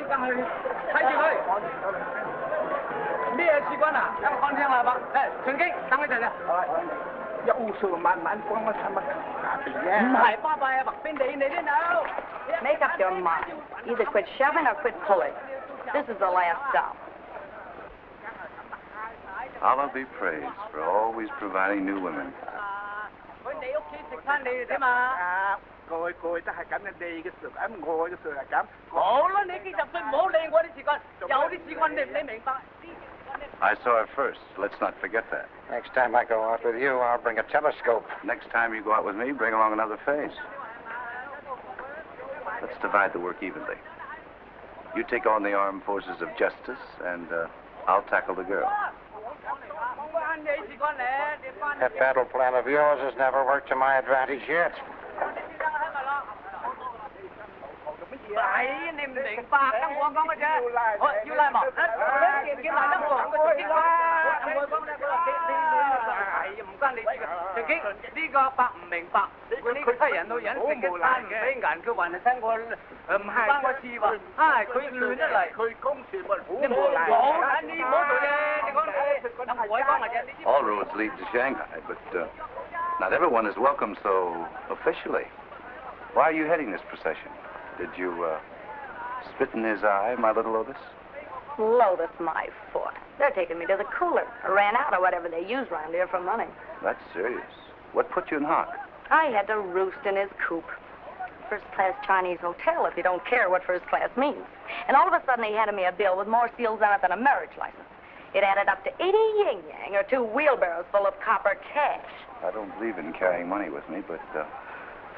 梗係睇住佢。咩事關啊？有冇看聽啦吧？誒，順基，等一陣啊。有數慢慢幫我睇乜下邊嘅？唔係，巴閉啊，白邊地你呢度。Make up your mind. Either quit shoving or quit pulling. This is the last stop. Allah be praised for always providing new women. 佢你屋企食餐你哋點啊？Coi都係咁嘅，你嘅事咁，我嘅事係咁。好啦，你幾十歲唔好理我啲事幹，有啲事幹你明白。I saw her first. Let's not forget that. Next time I go out with you, I'll bring a telescope. Next time you go out with me, bring along another face. Let's divide the work evenly. You take on the armed forces of justice, and I'll tackle the girl. That battle plan of yours has never worked to my advantage yet. 係你唔明白得我講嘅啫，我要賴嘛？你見賴得我講嘅點解？我講咧，係唔關你事嘅。曾經呢個白唔明白，呢個西人到人食嘅餐唔俾銀，佢還係聽我唔關我事喎。唉，佢亂得嚟，佢公事不好。你唔好，你唔好做啫，你講等我講嘅啫。All roads lead to Shanghai, but not everyone is welcome so officially. Why are you heading this procession? Did you spit in his eye, my little Lotus? Lotus, my foot. They're taking me to the cooler. I ran out of whatever they use around here for money. That's serious. What put you in hock? I had to roost in his coop. First-class Chinese hotel, if you don't care what first class means. And all of a sudden, he handed me a bill with more seals on it than a marriage license. It added up to 80 yin-yang, or 2 wheelbarrows full of copper cash. I don't believe in carrying money with me, but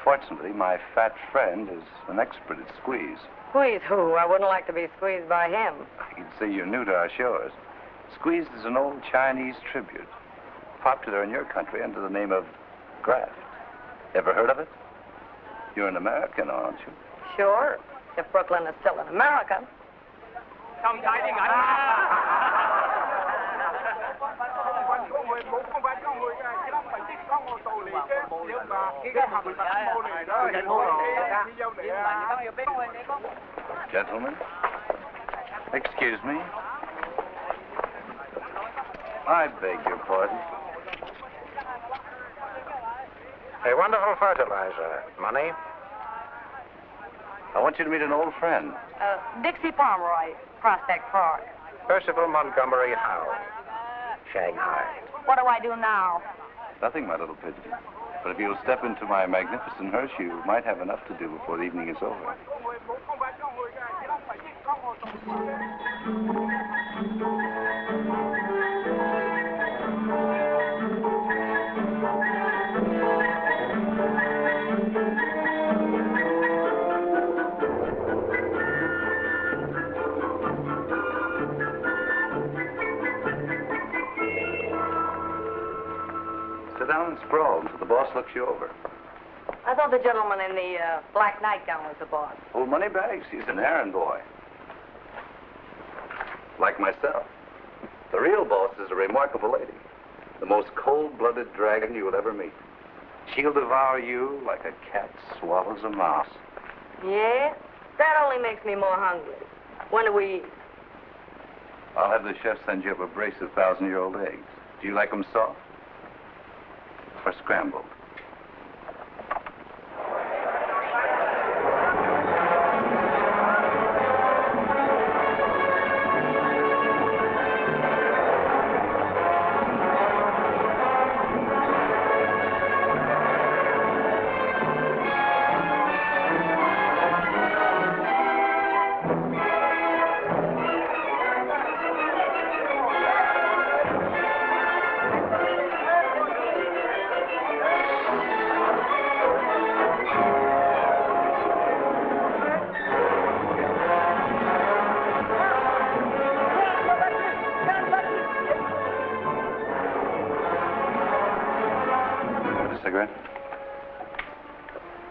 fortunately, my fat friend is an expert at squeeze. Squeeze who? I wouldn't like to be squeezed by him. You'd say you're new to our shores. Squeeze is an old Chinese tribute, popular in your country under the name of graft. Ever heard of it? You're an American, aren't you? Sure, if Brooklyn is still in America. Gentlemen, excuse me. I beg your pardon. A wonderful fertilizer. Money? I want you to meet an old friend. Dixie Pomeroy, Prospect Park. Percival Montgomery Howe. Shanghai. What do I do now? Nothing, my little pigeon. But if you'll step into my magnificent hearse, you might have enough to do before the evening is over. Sit down and sprawl until the boss looks you over. I thought the gentleman in the black nightgown was the boss. Old Moneybags, he's an errand boy. Like myself. The real boss is a remarkable lady. The most cold-blooded dragon you will ever meet. She'll devour you like a cat swallows a mouse. Yeah? That only makes me more hungry. When do we eat? I'll have the chef send you up a brace of 1,000-year-old eggs. Do you like them soft? Or scrambled? Cigarette?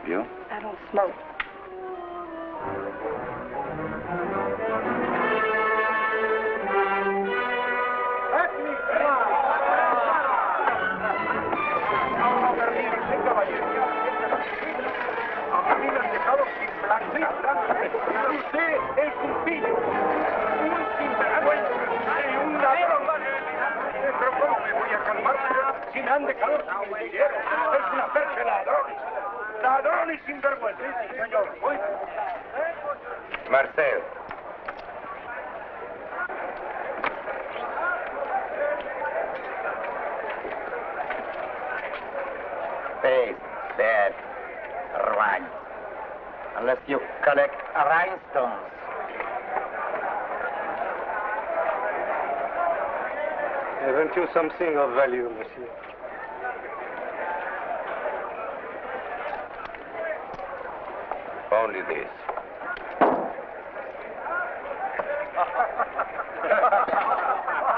You? I don't smoke. Usted, el cumpillo. grande calor. Es una percha de ladrones. Ladrones sin vergüenza. Sí, señor. Marcel. Face that rhyme. Unless you collect rhinestones. Haven't you something of value, monsieur? Only this.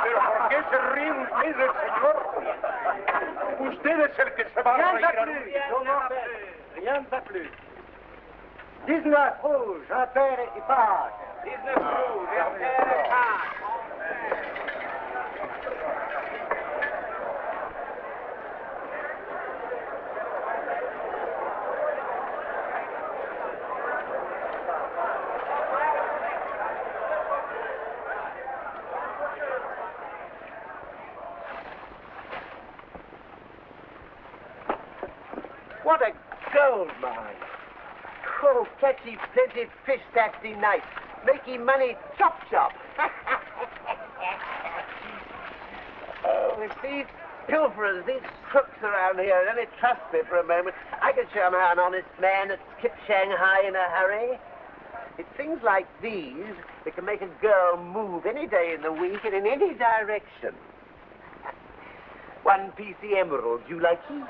¿Pero por qué se ríe usted, señor? Usted es el que se va a reír. Rien de plus. 19 rouge, impair et page. 19 rouge, impair et page. What a gold mine. Oh, catchy plenty fish Saturday night. Making money chop chop. Oh, if these pilferers, these crooks around here only trust me for a moment, I could show them how an honest man that skips Shanghai in a hurry. It's things like these that can make a girl move any day in the week and in any direction. One piece the emerald, you like it?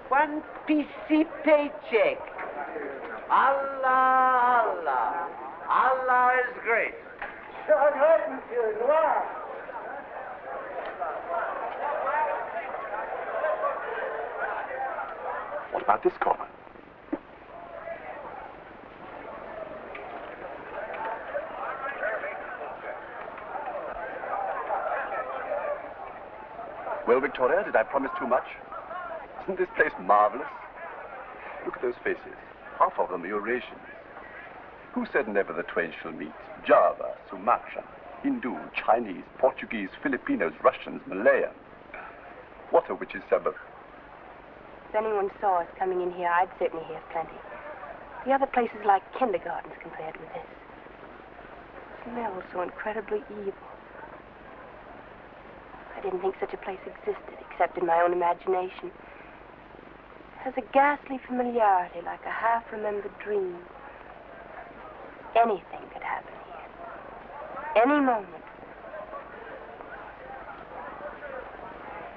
One PC paycheck. Allah, Allah. Allah is great. Shanghai, monsieur, Noir. What about this corner? Well, Victoria, did I promise too much? Isn't this place marvelous? Look at those faces. Half of them are Eurasians. Who said never the twain shall meet? Java, Sumatra, Hindu, Chinese, Portuguese, Filipinos, Russians, Malayan. What a witch's suburb. If anyone saw us coming in here, I'd certainly hear plenty. The other place is like kindergartens compared with this. It smells so incredibly evil. I didn't think such a place existed, except in my own imagination. It has a ghastly familiarity, like a half-remembered dream. Anything could happen here. Any moment.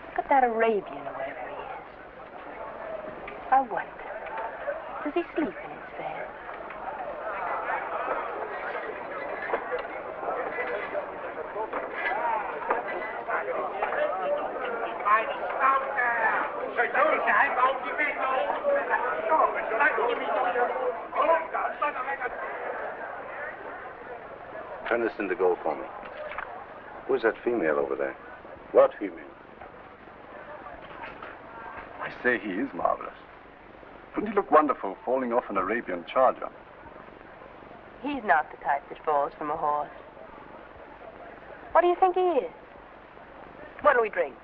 Look at that Arabian or whatever he is. I wonder, does he sleep in his bed? Turn this into gold for me. Who's that female over there? What female? I say he is marvelous. Wouldn't he look wonderful falling off an Arabian charger? He's not the type that falls from a horse. What do you think he is? What do we drink?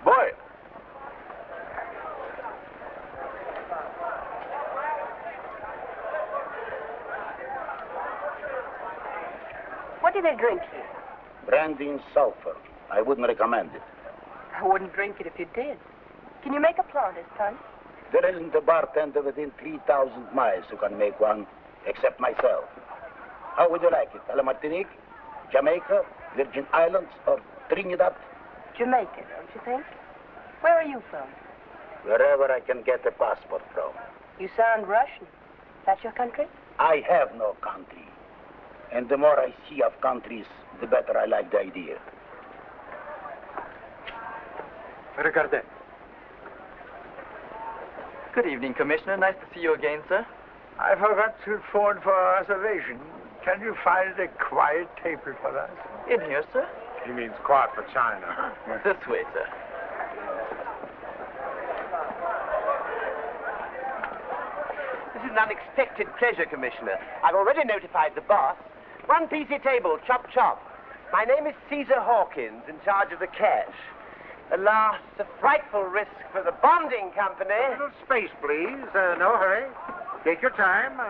Boy! What do they drink here? Brandy and sulfur. I wouldn't recommend it. I wouldn't drink it if you did. Can you make a Planters punch? There isn't a bartender within 3,000 miles who can make one, except myself. How would you like it? A la Martinique, Jamaica, Virgin Islands, or Trinidad? Jamaica, don't you think? Where are you from? Wherever I can get a passport from. You sound Russian. That's your country? I have no country. And the more I see of countries, the better I like the idea. Regardez. Good evening, Commissioner. Nice to see you again, sir. I forgot to phone for a reservation. Can you find a quiet table for us? In here, sir. He means quiet for China. This way, sir. This is unexpected pleasure, Commissioner. I've already notified the boss. One PC table, chop chop. My name is Caesar Hawkins, in charge of the cash. Alas, a frightful risk for the bonding company. A little space, please. No hurry. Take your time.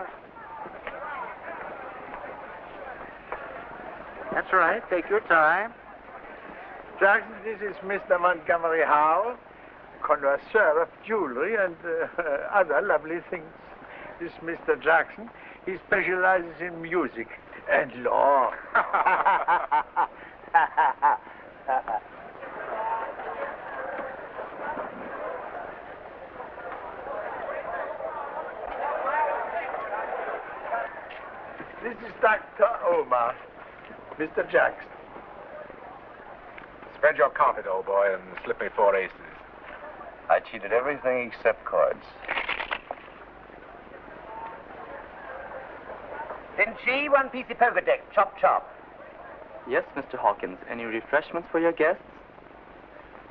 That's right. Take your time. Jackson, this is Mr. Montgomery Howell, connoisseur of jewelry and other lovely things. This Mr. Jackson, he specializes in music and law. This is Dr. Omar, Mr. Jackson. Spread your carpet, old boy, and slip me 4 aces. I cheated everything except cards. Then G, one PC poker deck, chop chop. Yes, Mr. Hawkins. Any refreshments for your guests?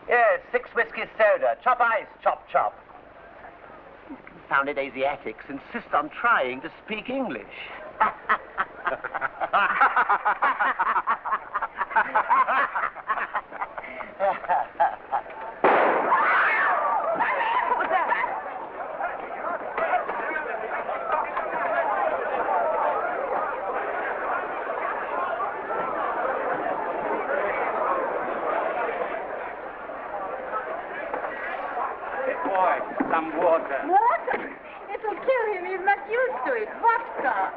Yes, 6 whiskey soda, chop ice, chop chop. Confounded Asiatics insist on trying to speak English. Some water. Water? It'll kill him. He's not used to it. Vodka.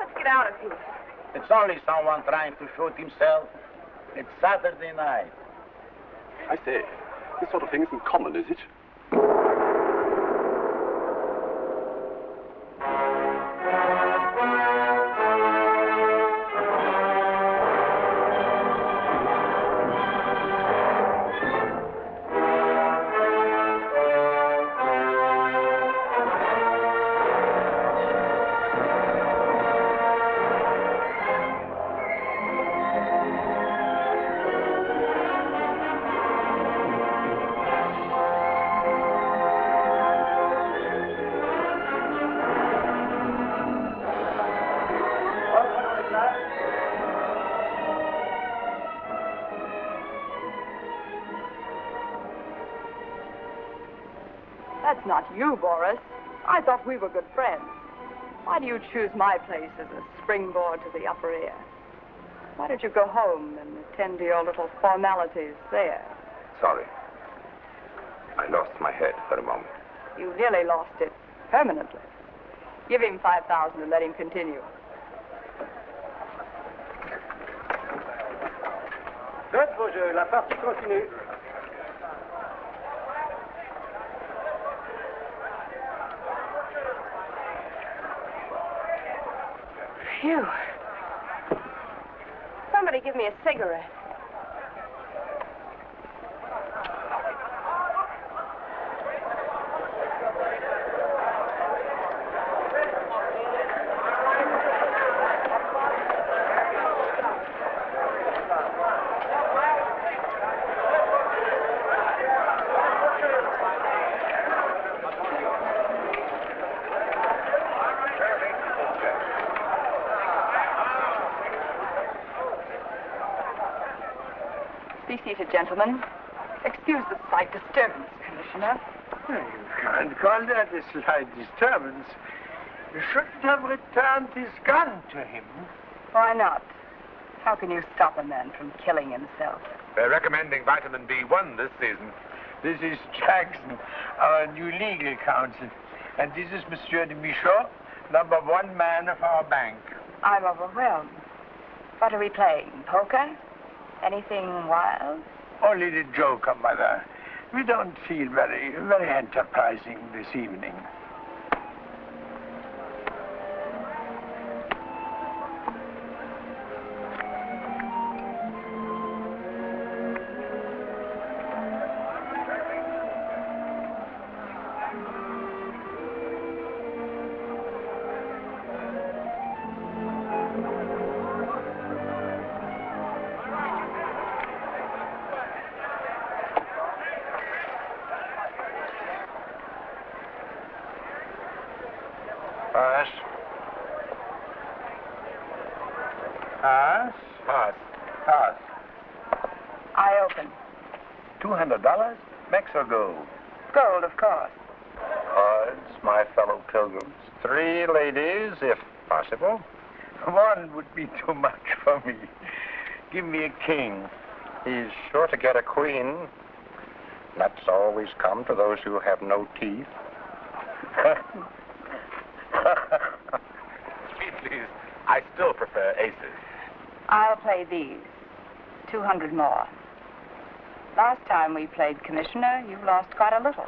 Let's get out of here. It's only someone trying to shoot himself. It's Saturday night. I say, this sort of thing isn't common, is it? That's not you, Boris. I thought we were good friends. Why do you choose my place as a springboard to the upper air? Why don't you go home and attend to your little formalities there? Sorry. I lost my head for a moment. You nearly lost it permanently. Give him 5,000 and let him continue. Faites vos jeux, la partie continue. Phew. Somebody give me a cigarette. Be seated, gentlemen. Excuse the slight disturbance, Commissioner. You can't call that a slight disturbance. You shouldn't have returned his gun to him. Why not? How can you stop a man from killing himself? They're recommending vitamin B1 this season. This is Jackson, our new legal counsel. And this is Monsieur de Michaud, #1 man of our bank. I'm overwhelmed. What are we playing? Poker? Anything wild? Only the joker, Mother. We don't feel very enterprising this evening. Pass. Pass. Pass. Pass. I open. $200? Mex or gold? Gold, of course. Cards, my fellow pilgrims. 3 ladies, if possible. 1 would be too much for me. Give me a king. He's sure to get a queen. Nuts always come to those who have no teeth. Speed, please. I still prefer aces. I'll play these. 200 more. Last time we played Commissioner, you lost quite a little.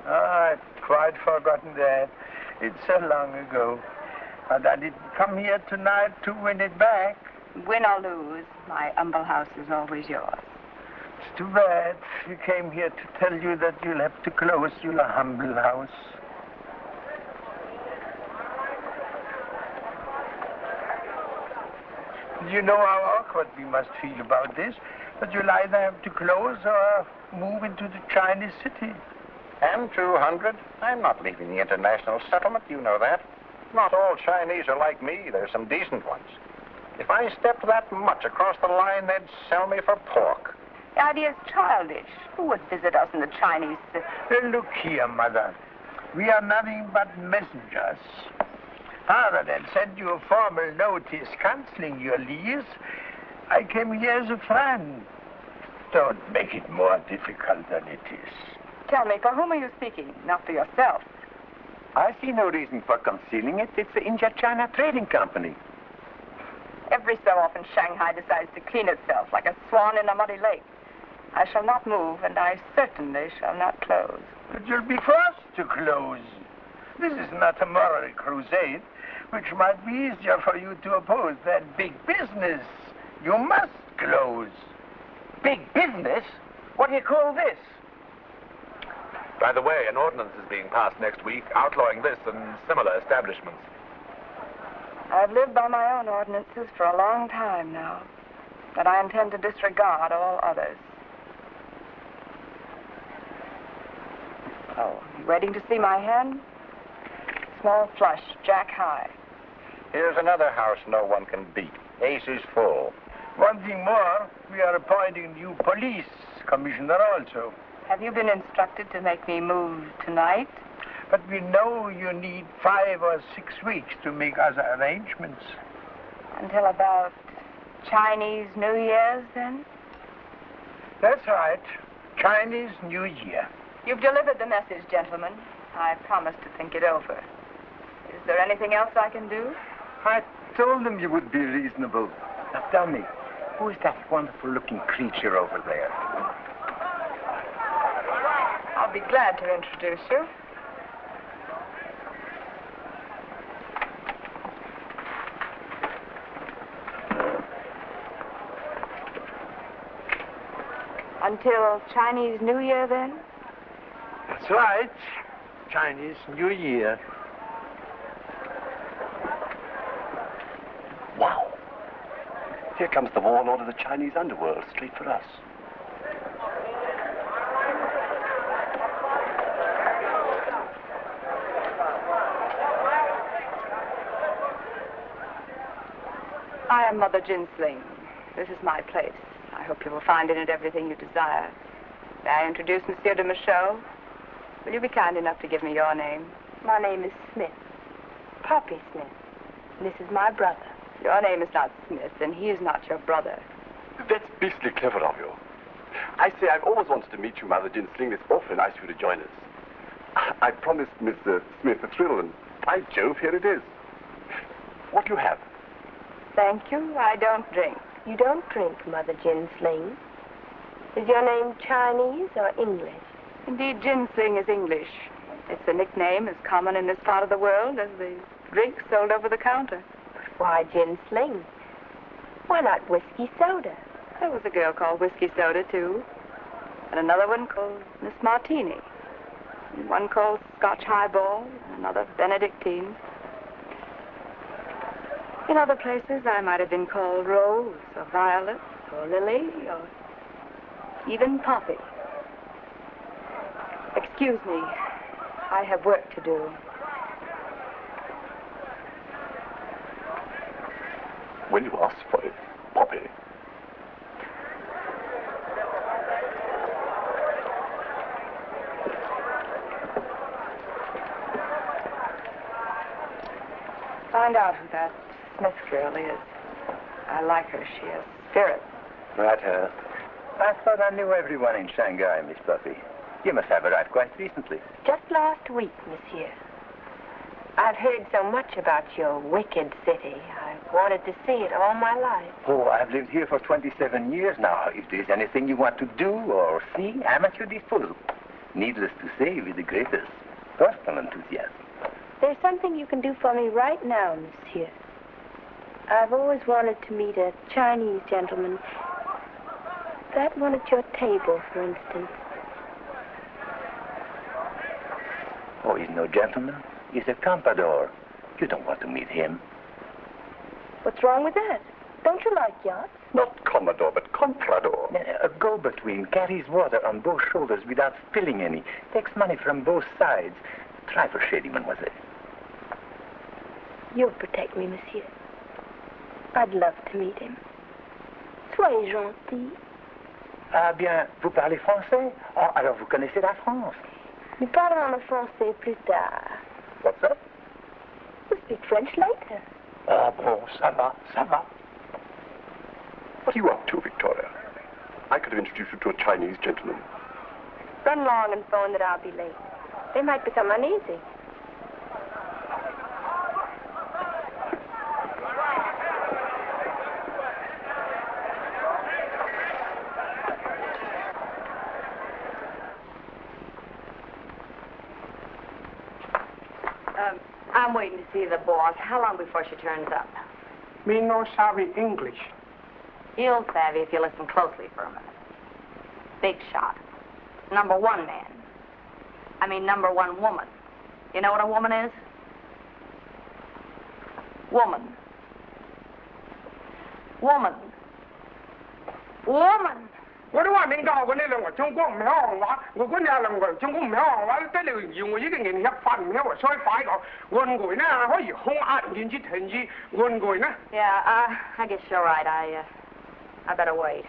I'd quite forgotten that. It's so long ago. But I didn't come here tonight to win it back. Win or lose, my humble house is always yours. It's too bad. We came here to tell you that you'll have to close your humble house. You know how awkward we must feel about this, that you'll either have to close or move into the Chinese city. And 200? I'm not leaving the international settlement, you know that. Not all Chinese are like me. There's some decent ones. If I stepped that much across the line, they'd sell me for pork. The idea is childish. Who would visit us in the Chinese city? Look here, Mother. We are nothing but messengers. Rather than send you a formal notice canceling your lease, I came here as a friend. Don't make it more difficult than it is. Tell me, for whom are you speaking? Not for yourself. I see no reason for concealing it. It's the India-China Trading Company. Every so often, Shanghai decides to clean itself like a swan in a muddy lake. I shall not move, and I certainly shall not close. But you'll be forced to close. This is not a moral crusade, which might be easier for you to oppose than big business. You must close. Big business? What do you call this? By the way, an ordinance is being passed next week outlawing this and similar establishments. I've lived by my own ordinances for a long time now, but I intend to disregard all others. Oh, you waiting to see my hand? Small flush, jack high. Here's another house no one can beat. Ace is full. One thing more, we are appointing a new police commissioner also. Have you been instructed to make me move tonight? But we know you need 5 or 6 weeks to make other arrangements. Until about Chinese New Year's, then? That's right. Chinese New Year. You've delivered the message, gentlemen. I promised to think it over. Is there anything else I can do? I told them you would be reasonable. Now tell me, who is that wonderful-looking creature over there? I'll be glad to introduce you. Until Chinese New Year, then? That's right. Chinese New Year. Wow. Here comes the warlord of the Chinese underworld, straight for us. I am Mother Jinsling. This is my place. I hope you will find in it everything you desire. May I introduce Monsieur de Michaud? Will you be kind enough to give me your name? My name is Smith. Poppy Smith. This is my brother. Your name is not Smith, and he is not your brother. That's beastly clever of you. I say, I've always wanted to meet you, Mother Jinsling. It's awfully nice of you to join us. I promised Mr. Smith a thrill, and by Jove, here it is. What do you have? Thank you. I don't drink. You don't drink, Mother Jinsling. Is your name Chinese or English? Indeed, Jinsling is English. It's a nickname as common in this part of the world as the drink sold over the counter. Why Jinsling? Why not whiskey soda? There was a girl called Whiskey Soda, too. And another one called Miss Martini. And one called Scotch Highball, and another Benedictine. In other places, I might have been called Rose, or Violet, or Lily, or even Poppy. Excuse me. I have work to do. when you ask for it, Bobby. Find out who that Smith girl is. I like her. She has spirit. Right, her. I thought I knew everyone in Shanghai, Miss Buffy. You must have arrived quite recently. Just last week, monsieur. I've heard so much about your wicked city. I've wanted to see it all my life. Oh, I've lived here for 27 years now. If there's anything you want to do or see, I'm at your disposal. Needless to say, with the greatest personal enthusiasm. There's something you can do for me right now, monsieur. I've always wanted to meet a Chinese gentleman. That one at your table, for instance. Oh, he's no gentleman. He's a comprador. You don't want to meet him. What's wrong with that? Don't you like yachts? Not Commodore, but Comprador. A go-between carries water on both shoulders without spilling any. Takes money from both sides. Try for shady, mademoiselle. You'll protect me, monsieur. I'd love to meet him. Soyez gentil. Ah bien, vous parlez français? Oh, alors vous connaissez la France. Nous parlerons le français plus tard. What's up? We'll speak French later. Ah bon, ça va, ça va. What are you up to, Victoria? I could have introduced you to a Chinese gentleman. Run along and phone that I'll be late. They might become uneasy. I'm waiting to see the boss. How long before she turns up? Me no savvy English. You'll savvy if you listen closely for a minute. Big shot. Number one man. I mean number one woman. You know what a woman is? Woman. Woman. Woman. 我都話你教我呢兩個中國唔係行話，我嗰兩個中國唔係行話，得你要我一個人入法唔係話所以快講，按外呢可以控壓連接停止，按外呢。Yeah, I guess you're right. I better wait.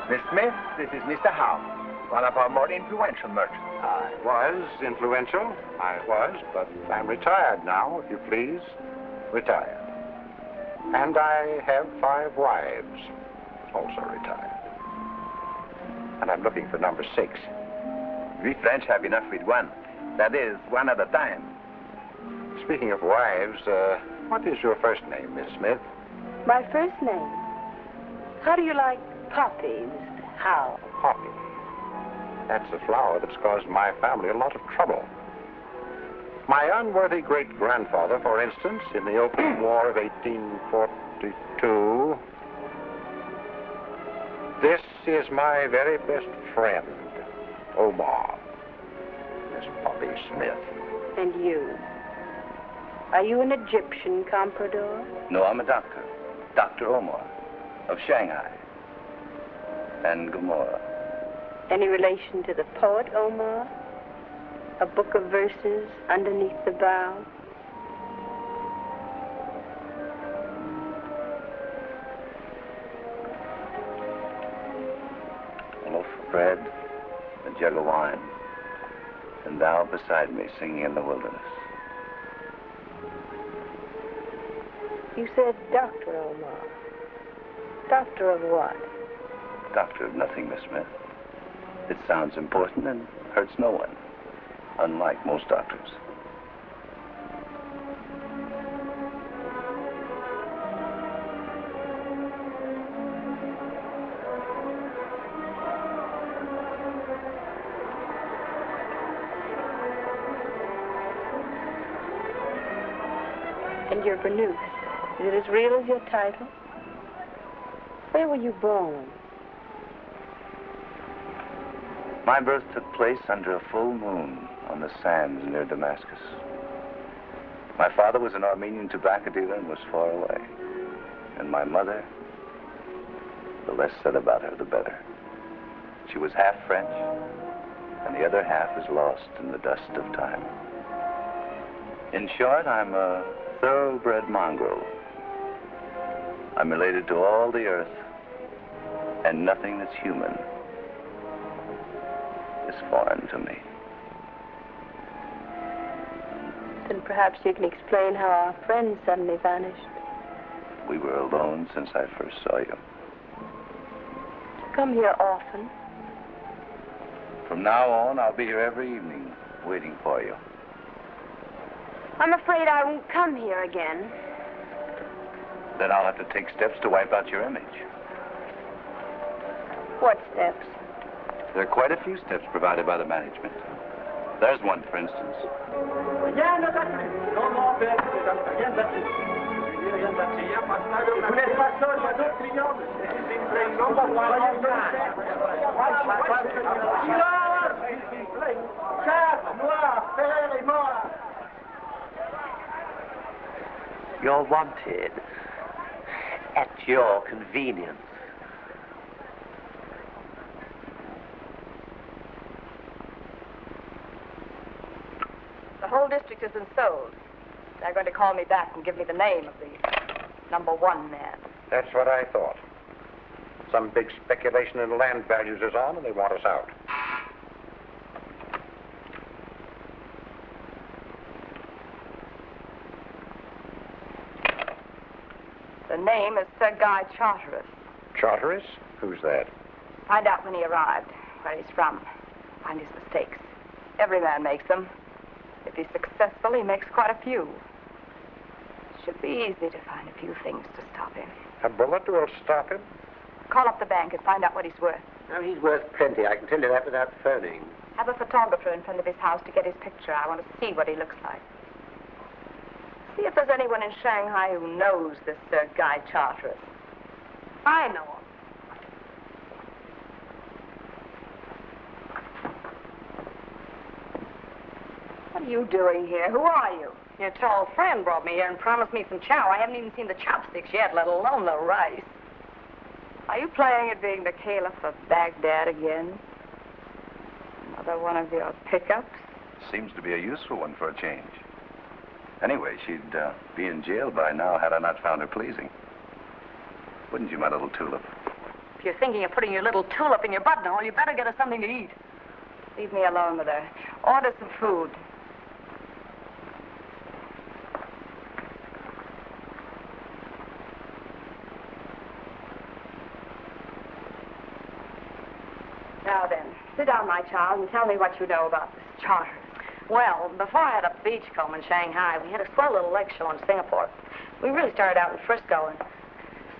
Miss Smith, this is Mr. Howe, one of our more influential merchants. I was influential. I was, but I'm retired now, if you please. Retired. And I have 5 wives, also retired. And I'm looking for number 6. We French have enough with one. That is, one at a time. Speaking of wives, what is your first name, Miss Smith? My first name. How do you like Poppy, Mr. Howe? Poppy. That's a flower that's caused my family a lot of trouble. My unworthy great-grandfather, for instance, in the Opium War of 1842. This is my very best friend, Omar, Miss Poppy Smith. And you? Are you an Egyptian comprador? No, I'm a doctor. Dr. Omar of Shanghai and Gomorrah. Any relation to the poet Omar? A book of verses underneath the bough? A loaf of bread, a jug of wine, and thou beside me singing in the wilderness. You said Dr. Omar. Doctor of what? Doctor of nothing, Miss Smith. It sounds important and hurts no one, unlike most doctors. And your burnous. Is it as real as your title? Where were you born? My birth took place under a full moon on the sands near Damascus. My father was an Armenian tobacco dealer and was far away. And my mother, the less said about her, the better. She was half French, and the other half is lost in the dust of time. In short, I'm a thoroughbred mongrel. I'm related to all the earth, and nothing that's human is foreign to me. Then perhaps you can explain how our friends suddenly vanished. We were alone since I first saw you. You come here often. From now on, I'll be here every evening, waiting for you. I'm afraid I won't come here again. Then I'll have to take steps to wipe out your image. What steps? There are quite a few steps provided by the management. There's one, for instance. You're wanted at your convenience. The whole district has been sold. They're going to call me back and give me the name of the #1 man. That's what I thought. Some big speculation in land values is on, and they want us out. The name is Sir Guy Charteris. Charteris? Who's that? Find out when he arrived, where he's from. Find his mistakes. Every man makes them. If he's successful, he makes quite a few. Should be easy to find a few things to stop him. A bullet will stop him? Call up the bank and find out what he's worth. Oh, he's worth plenty. I can tell you that without phoning. Have a photographer in front of his house to get his picture. I want to see what he looks like. See if there's anyone in Shanghai who knows this Sir Guy Charteris. I know him. What are you doing here? Who are you? Your tall friend brought me here and promised me some chow. I haven't even seen the chopsticks yet, let alone the rice. Are you playing at being the Caliph of Baghdad again? Another one of your pickups? Seems to be a useful one for a change. Anyway, she'd be in jail by now had I not found her pleasing. Wouldn't you, my little tulip? If you're thinking of putting your little tulip in your buttonhole, you better get her something to eat. Leave me alone with her. Order some food. Now then, sit down, my child, and tell me what you know about this charter. Well, before I had a beachcomb in Shanghai, we had a swell little lake show in Singapore. We really started out in Frisco, and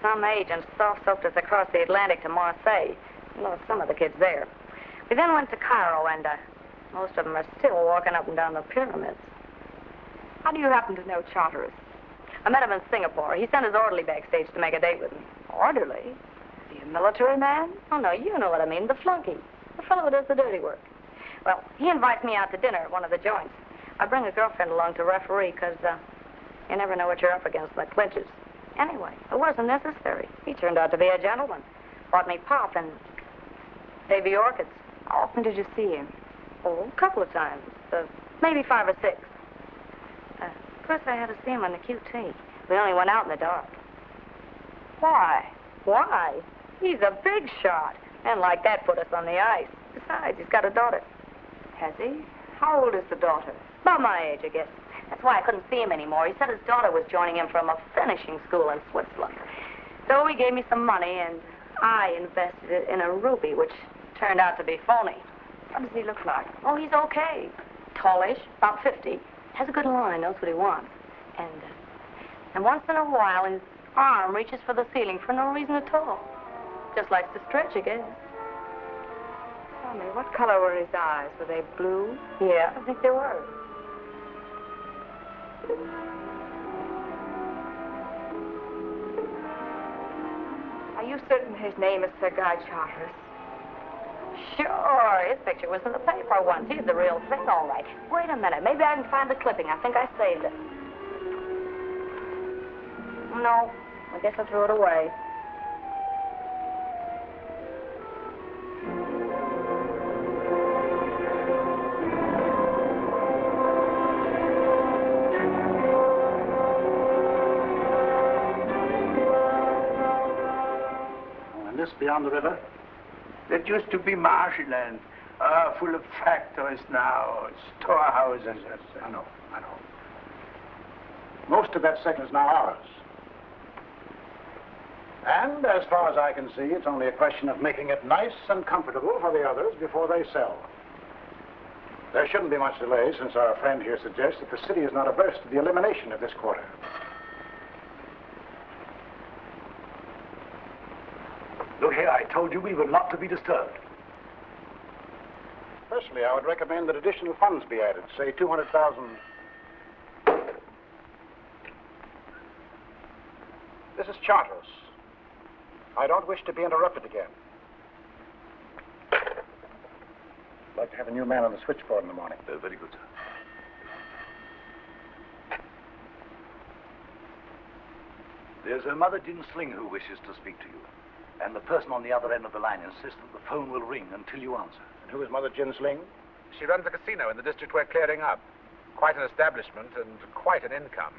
some agents soft-soaked us across the Atlantic to Marseille. We lost some of the kids there. We then went to Cairo, and most of them are still walking up and down the pyramids. How do you happen to know Charteris? I met him in Singapore. He sent his orderly backstage to make a date with me. Orderly? Is he a military man? Oh, no, you know what I mean, the flunky. The fellow who does the dirty work. Well, he invites me out to dinner at one of the joints. I bring a girlfriend along to referee because you never know what you're up against in the clinches. Anyway, it wasn't necessary. He turned out to be a gentleman. Bought me pop and baby orchids. How often did you see him? Oh, a couple of times. Maybe 5 or 6. Of course, I had to see him on the QT. We only went out in the dark. Why? Why? He's a big shot. And like that, put us on the ice. Besides, he's got a daughter. Has he? How old is the daughter? About my age, I guess. That's why I couldn't see him anymore. He said his daughter was joining him from a finishing school in Switzerland. So he gave me some money, and I invested it in a ruby, which turned out to be phony. What does he look like? Oh, he's okay. Tallish, about 50. Has a good line, knows what he wants. And once in a while, his arm reaches for the ceiling for no reason at all. Just likes to stretch, I guess. Tell me, what color were his eyes? Were they blue? Yeah, I think they were. You're certain his name is Sir Guy Charteris? Sure, his picture was in the paper once. He's the real thing, all right. Wait a minute. Maybe I can find the clipping. I think I saved it. No, I guess I threw it away. And this beyond the river? That used to be marshy land, full of factories now, storehouses. I know. Most of that sector is now ours. And as far as I can see, it's only a question of making it nice and comfortable for the others before they sell. There shouldn't be much delay, since our friend here suggests that the city is not averse to the elimination of this quarter. Look here, I told you we were not to be disturbed. Personally, I would recommend that additional funds be added, say 200,000. This is Charteris. I don't wish to be interrupted again. I'd like to have a new man on the switchboard in the morning. Very good, sir. There's a Mother Jin Sling who wishes to speak to you. And the person on the other end of the line insists that the phone will ring until you answer. And who is Mother Jin Sling? She runs a casino in the district we're clearing up. Quite an establishment and quite an income.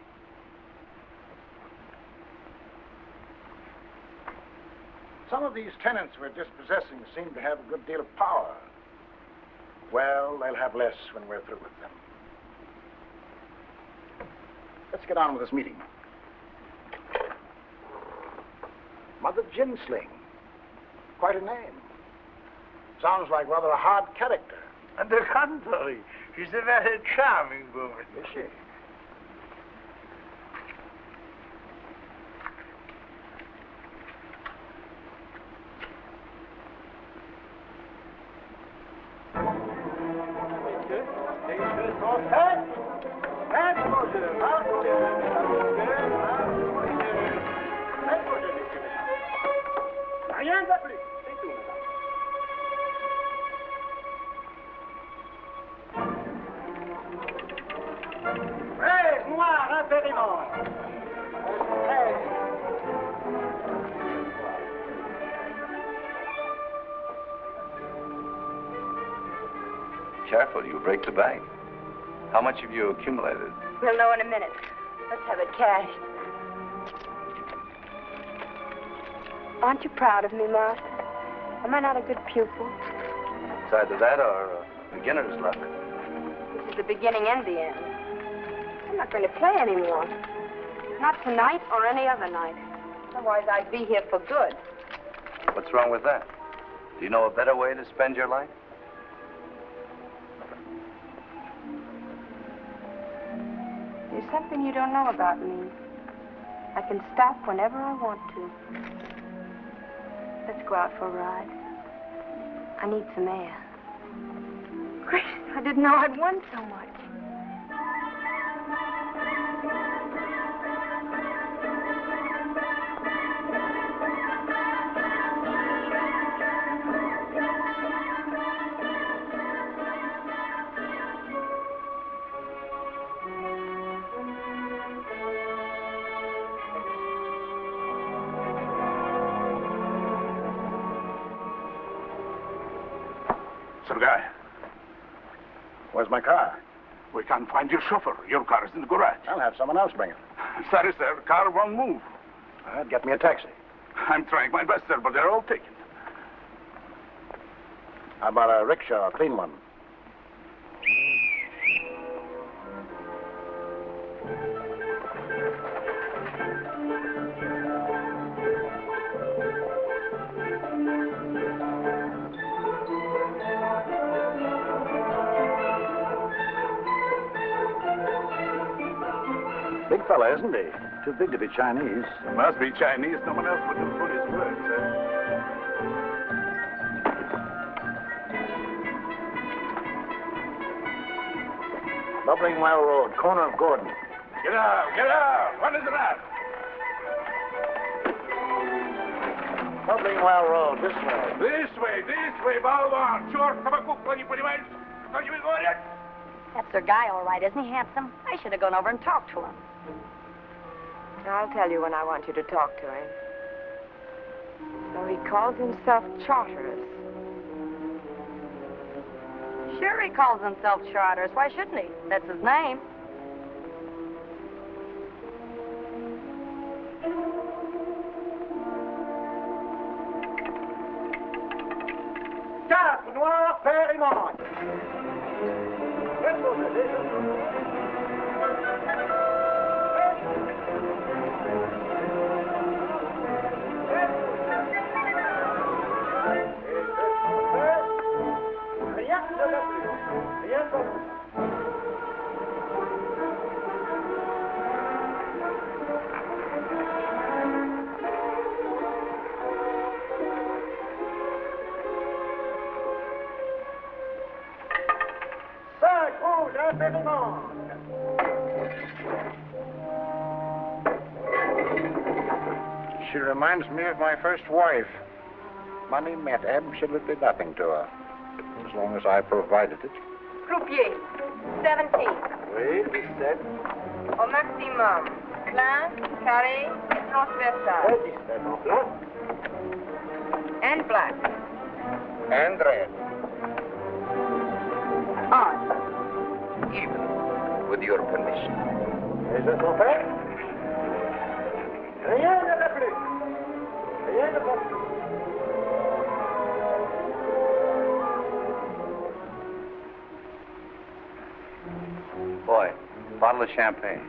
Some of these tenants we're dispossessing seem to have a good deal of power. Well, they'll have less when we're through with them. Let's get on with this meeting. Mother Jin Sling. Quite a name. Sounds like rather a hard character. On the contrary, she's a very charming woman. Is she? Careful, you break the bank. How much have you accumulated? We'll know in a minute. Let's have it cashed. Aren't you proud of me, Master? Am I not a good pupil? It's either that or beginner's luck. This is the beginning and the end. I'm not going to play anymore. Not tonight or any other night. Otherwise, I'd be here for good. What's wrong with that? Do you know a better way to spend your life? There's something you don't know about me. I can stop whenever I want to. Let's go out for a ride. I need some air. Gracious, I didn't know I'd won so much. Guy. Where's my car? We can't find your chauffeur. Your car is in the garage. I'll have someone else bring it. Sorry, sir. The car won't move. Get me a taxi. I'm trying my best, sir, but they're all taken. How about a rickshaw, a clean one? Big fella, isn't he? Too big to be Chinese. He must be Chinese. No one else would have put his word, sir. Bubbling Well Road, corner of Gordon. Get out! Get out! What is it at? lovely and well rolled. This way. This way, Balvar. Черт, табаку, не понимаешь? Кто-нибудь говорит? That's their guy, all right, isn't he, handsome? I should have gone over and talked to him. I'll tell you when I want you to talk to him. So he calls himself Charteris. Sure, he calls himself Charters. Why shouldn't he? That's his name. Cap, Noir, père et mort. She reminds me of my first wife. Money meant absolutely nothing to her, as long as I provided it. Croupier, 17. Oui, 17. Au maximum. Plein, carré, et transversal. 17 en plein. And black. And red. Odd. Even, with your permission. Les jeux sont faits. Rien ne va plus. Rien ne va plus. Boy, bottle of champagne.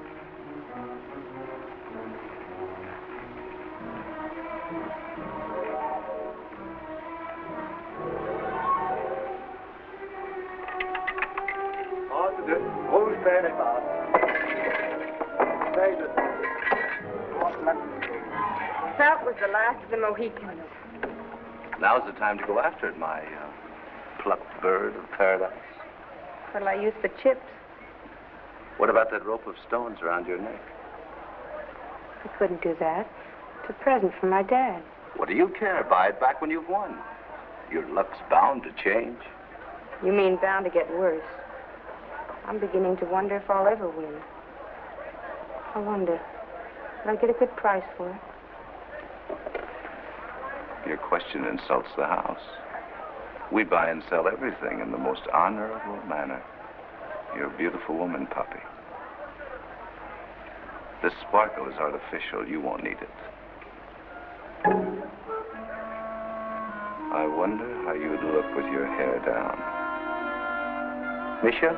Entre deux. Rouge, vert et bas. Bouteille de That was the last of the Mohicans. Now's the time to go after it, my plucked bird of paradise. What'll I use for chips? What about that rope of stones around your neck? I couldn't do that. It's a present from my dad. What do you care? Buy it back when you've won. Your luck's bound to change. You mean bound to get worse? I'm beginning to wonder if I'll ever win. I wonder, will I get a good price for it? Your question insults the house. We buy and sell everything in the most honorable manner. You're a beautiful woman, puppy. This sparkle is artificial. You won't need it. I wonder how you'd look with your hair down. Misha?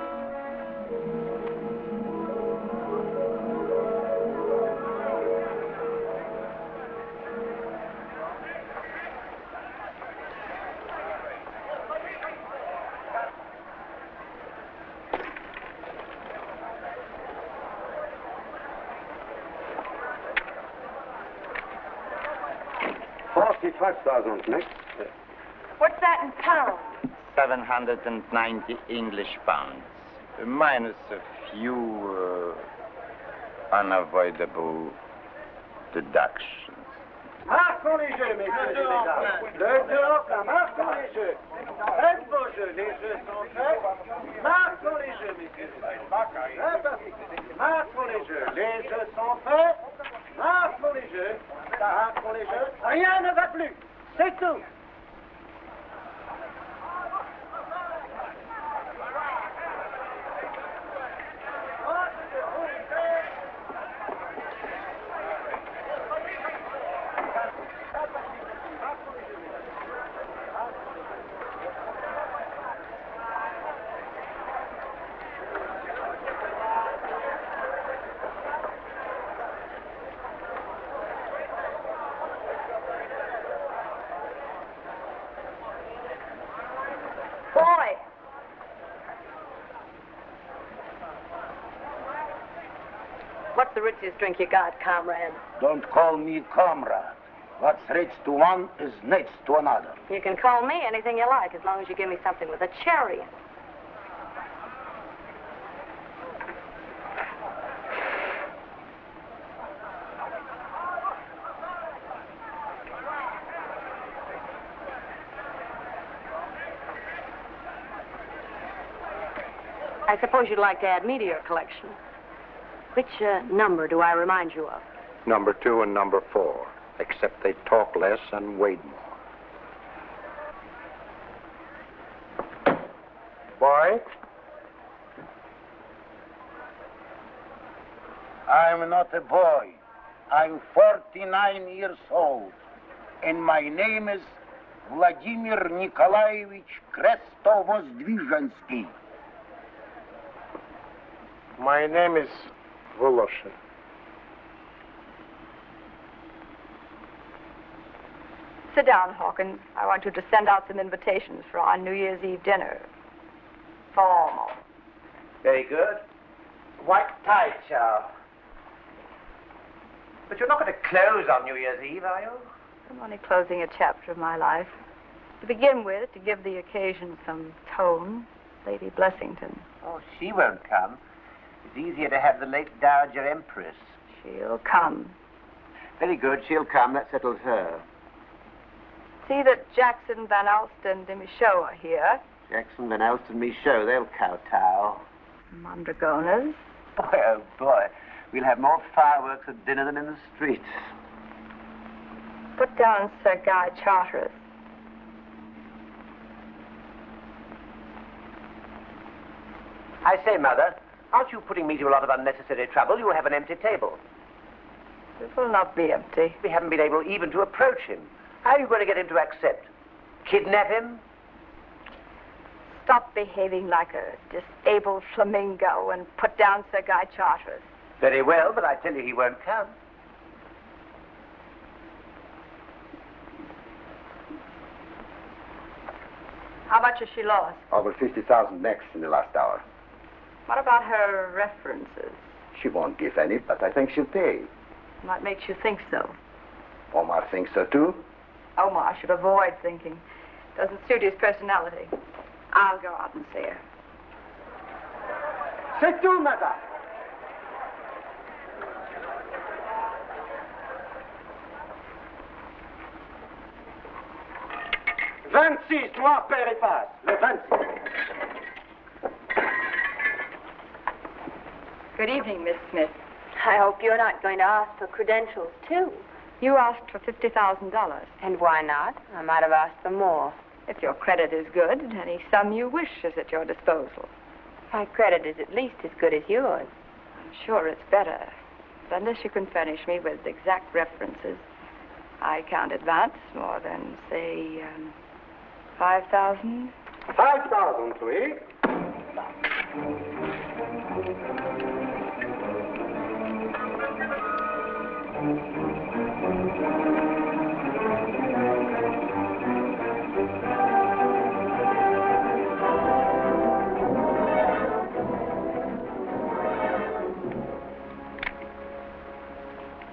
Next. What's that in pounds? 790 English pounds, minus a few unavoidable deductions. Marquons les jeux, messieurs et mesdames. Le dehors, là, marquons les jeux. Faites vos jeux, les jeux sont faits. Marquons les jeux, messieurs et mesdames. Marquons les jeux, les jeux sont faits. Marquons les jeux, marquons les jeux. Rien ne va plus, c'est tout. What's the richest drink you got, comrade? Don't call me comrade. What's rich to one is next to another. You can call me anything you like, as long as you give me something with a cherry in it. I suppose you'd like to add me to your collection. Which number do I remind you of? Number 2 and number 4, except they talk less and weigh more. Boy? I'm not a boy. I'm 49 years old, and my name is Vladimir Nikolaevich Krestovozdvizhensky. My name is Voloshin. Sit down, Hawkins. I want you to send out some invitations for our New Year's Eve dinner. Formal. Very good. White tie, Chow. But you're not going to close on New Year's Eve, are you? I'm only closing a chapter of my life. To begin with, to give the occasion some tone, Lady Blessington. Oh, she won't come. It's easier to have the late Dowager Empress. She'll come. Very good, she'll come. That settles her. See that Jackson, Van Alst, and de Michaud are here. Jackson, Van Alst, and Michaud, they'll kowtow. Mondragonas. Boy, oh boy. We'll have more fireworks at dinner than in the streets. Put down Sir Guy Charteris. I say, Mother, aren't you putting me to a lot of unnecessary trouble? You'll have an empty table. It will not be empty. We haven't been able even to approach him. How are you going to get him to accept? Kidnap him? Stop behaving like a disabled flamingo and put down Sir Guy Charteris. Very well, but I tell you he won't come. How much has she lost? Over 50,000 necks in the last hour. What about her references? She won't give any, but I think she'll pay. What makes you think so? Omar thinks so, too. Omar should avoid thinking. Doesn't suit his personality. I'll go out and see her. C'est tout, madame. Noir, père et passe. Le 26. Good evening, Miss Smith. I hope you're not going to ask for credentials, too. You asked for $50,000. And why not? I might have asked for more. If your credit is good, any sum you wish is at your disposal. My credit is at least as good as yours. I'm sure it's better. But unless you can furnish me with exact references, I can't advance more than, say, 5,000. 5,000, please.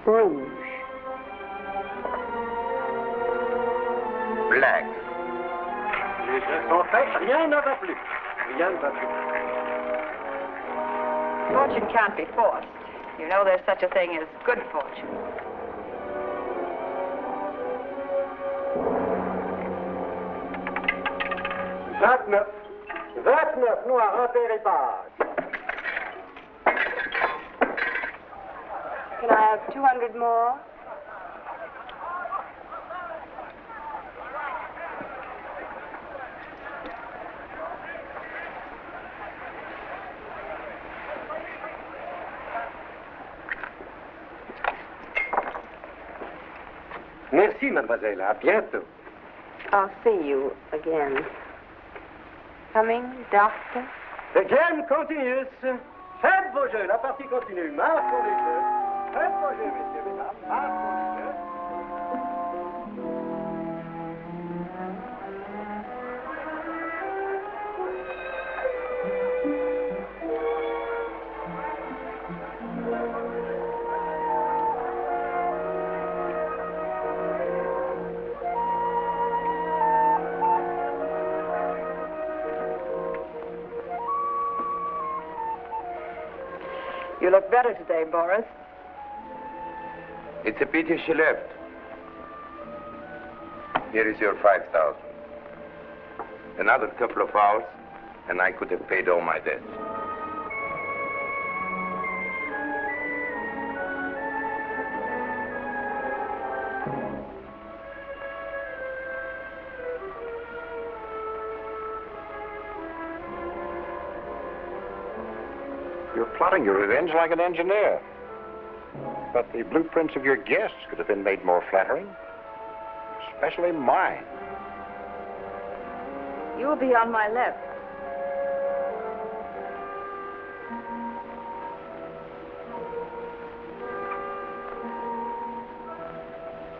Rouge. Black. Les jeux sont faits, rien ne va plus. Rien ne va plus. Fortune can't be forced. You know there's such a thing as good fortune. Vingt-neuf, Noir, impair et passe. Can I have 200 more? Merci, mademoiselle. À bientôt. I'll see you again. Coming, doctor? The game continues. Faites vos jeux, la partie continue. Marquons les jeux. Faites vos jeux, messieurs, mesdames. Marquons les jeux. You look better today, Boris. It's a pity she left. Here is your 5,000. Another couple of hours, and I could have paid all my debts. You're plotting your revenge like an engineer. But the blueprints of your guests could have been made more flattering. Especially mine. You will be on my left.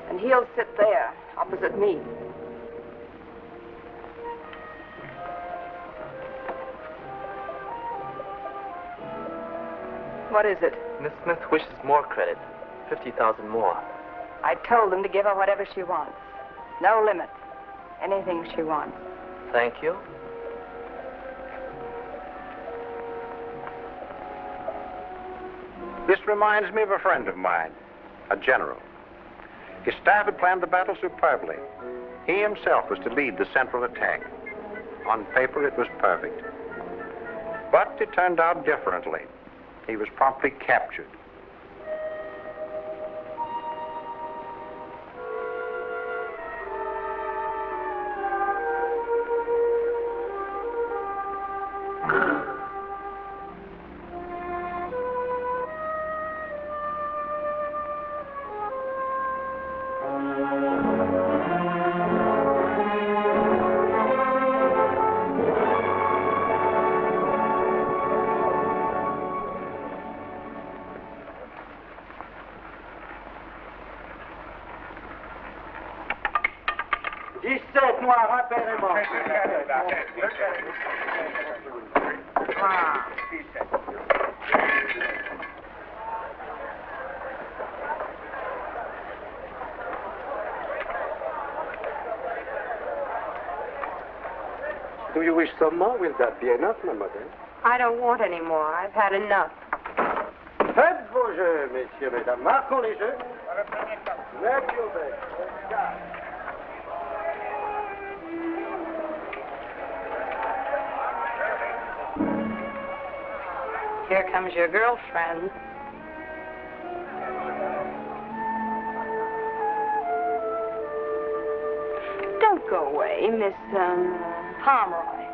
And he'll sit there, opposite me. What is it? Miss Smith wishes more credit. 50,000 more. I told them to give her whatever she wants. No limit. Anything she wants. Thank you. This reminds me of a friend of mine, a general. His staff had planned the battle superbly. He himself was to lead the central attack. On paper, it was perfect. But it turned out differently. He was promptly captured. Noir, rappelez-moi. Do you wish some more? Will that be enough, mademoiselle? I don't want any more. I've had enough. Faites vos jeux, messieurs, mesdames. Marquons les jeux. Make your bed. Here comes your girlfriend. Don't go away, Miss, Pomeroy.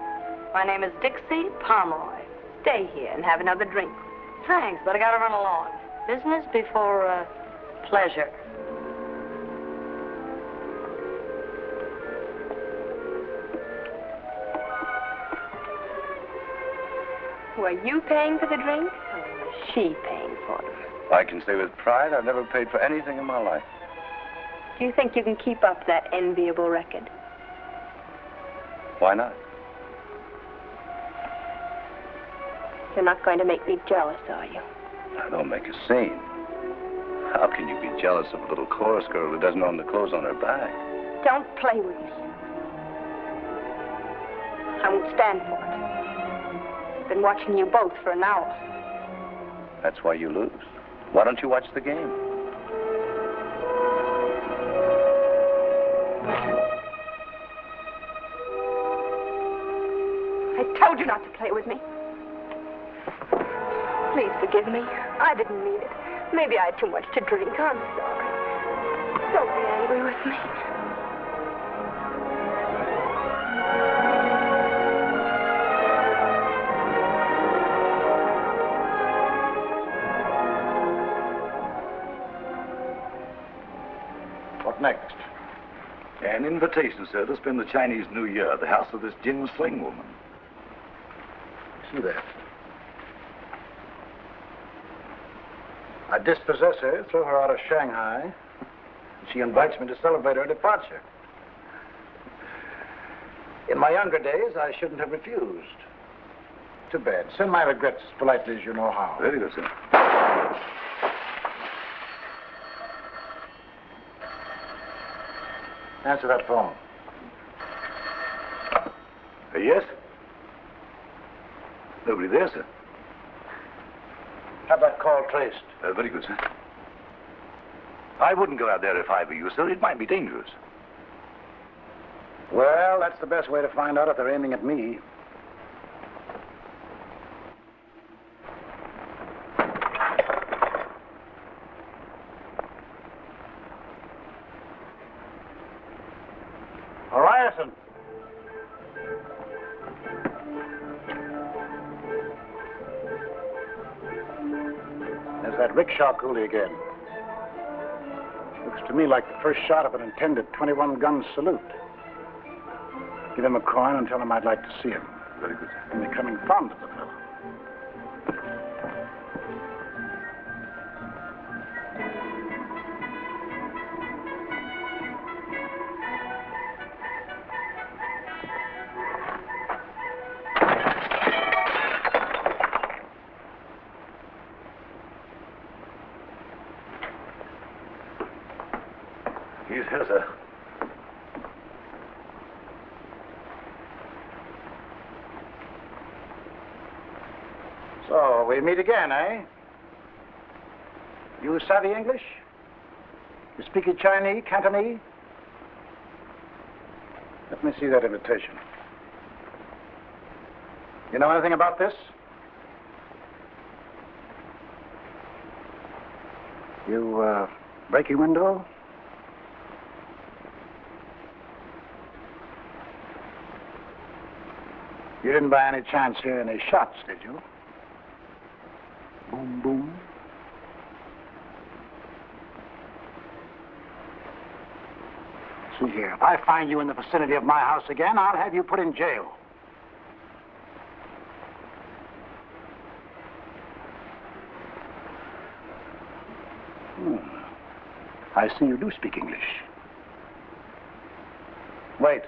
My name is Dixie Pomeroy. Stay here and have another drink. Thanks, but I gotta run along. Business before, pleasure. Were you paying for the drink, or was she paying for it? I can say with pride I've never paid for anything in my life. Do you think you can keep up that enviable record? Why not? You're not going to make me jealous, are you? Now, don't make a scene. How can you be jealous of a little chorus girl who doesn't own the clothes on her back? Don't play with me. I won't stand for it. I've been watching you both for an hour. That's why you lose. Why don't you watch the game? I told you not to play with me. Please forgive me. I didn't mean it. Maybe I had too much to drink. I'm sorry. Don't be angry with me. What next? An invitation, sir, to spend the Chinese New Year at the house of this Jin Sling woman. See that? I dispossess her, throw her out of Shanghai, and she invites me to celebrate her departure. In my younger days, I shouldn't have refused. Too bad. Send my regrets as politely as you know how. Very good, sir. Answer that phone. Yes? Nobody there, sir. Have that call traced. Very good, sir. I wouldn't go out there if I were you, sir. It might be dangerous. Well, that's the best way to find out if they're aiming at me. Horizon. that rickshaw coolie again. Looks to me like the first shot of an intended 21-gun salute. Give him a coin and tell him I'd like to see him. Very good, sir. I'm becoming fond of the fellow. He's here, sir. So, we meet again, eh? You savvy English? You speak Chinese, Cantonese? Let me see that invitation. You know anything about this? You, break your window? You didn't by any chance hear any shots, did you? Boom, boom. See here, if I find you in the vicinity of my house again, I'll have you put in jail. I see you do speak English. Wait.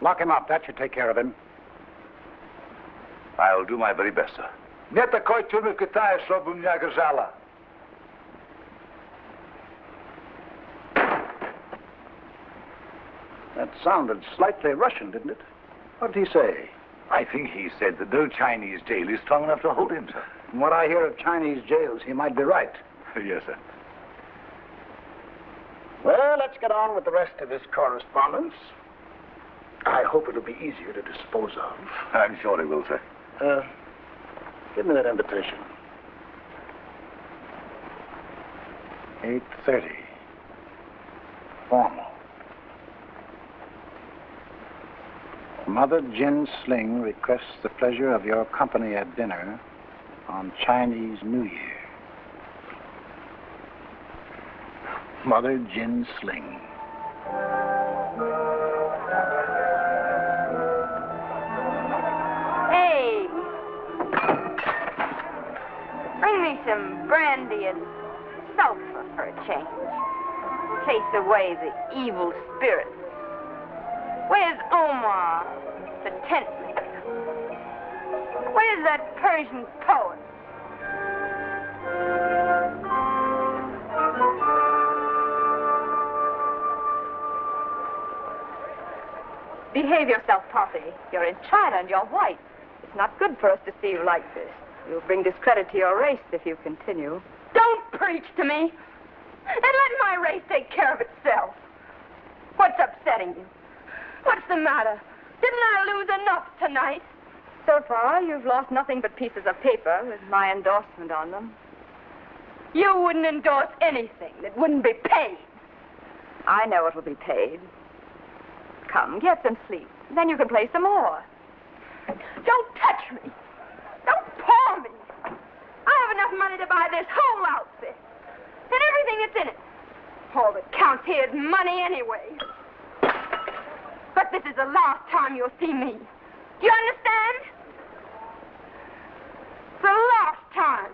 Lock him up. That should take care of him. I'll do my very best, sir. Не такой тюрьмы в Китае, чтобы меня держала. That sounded slightly Russian, didn't it? What did he say? I think he said that no Chinese jail is strong enough to hold him, sir. From what I hear of Chinese jails, he might be right. Yes, sir. Well, let's get on with the rest of this correspondence. I hope it'll be easier to dispose of. I'm sure he will, sir. Give me that invitation. 8:30. Formal. Mother Jin Sling requests the pleasure of your company at dinner on Chinese New Year. Mother Jin Sling. Hey! Bring me some brandy and sulfur for a change. Chase away the evil spirits. Where's Omar, the tent maker? Where's that Persian poet? Behave yourself, Poppy. You're in China and you're white. It's not good for us to see you like this. You'll bring discredit to your race if you continue. Don't preach to me. And let my race take care of itself. What's upsetting you? What's the matter? Didn't I lose enough tonight? So far, you've lost nothing but pieces of paper with my endorsement on them. You wouldn't endorse anything that wouldn't be paid. I know it will be paid. Come, get some sleep. Then you can play some more. Don't touch me. Don't paw me. I have enough money to buy this whole outfit. And everything that's in it. All that counts here is money anyway. But this is the last time you'll see me. Do you understand? It's the last time.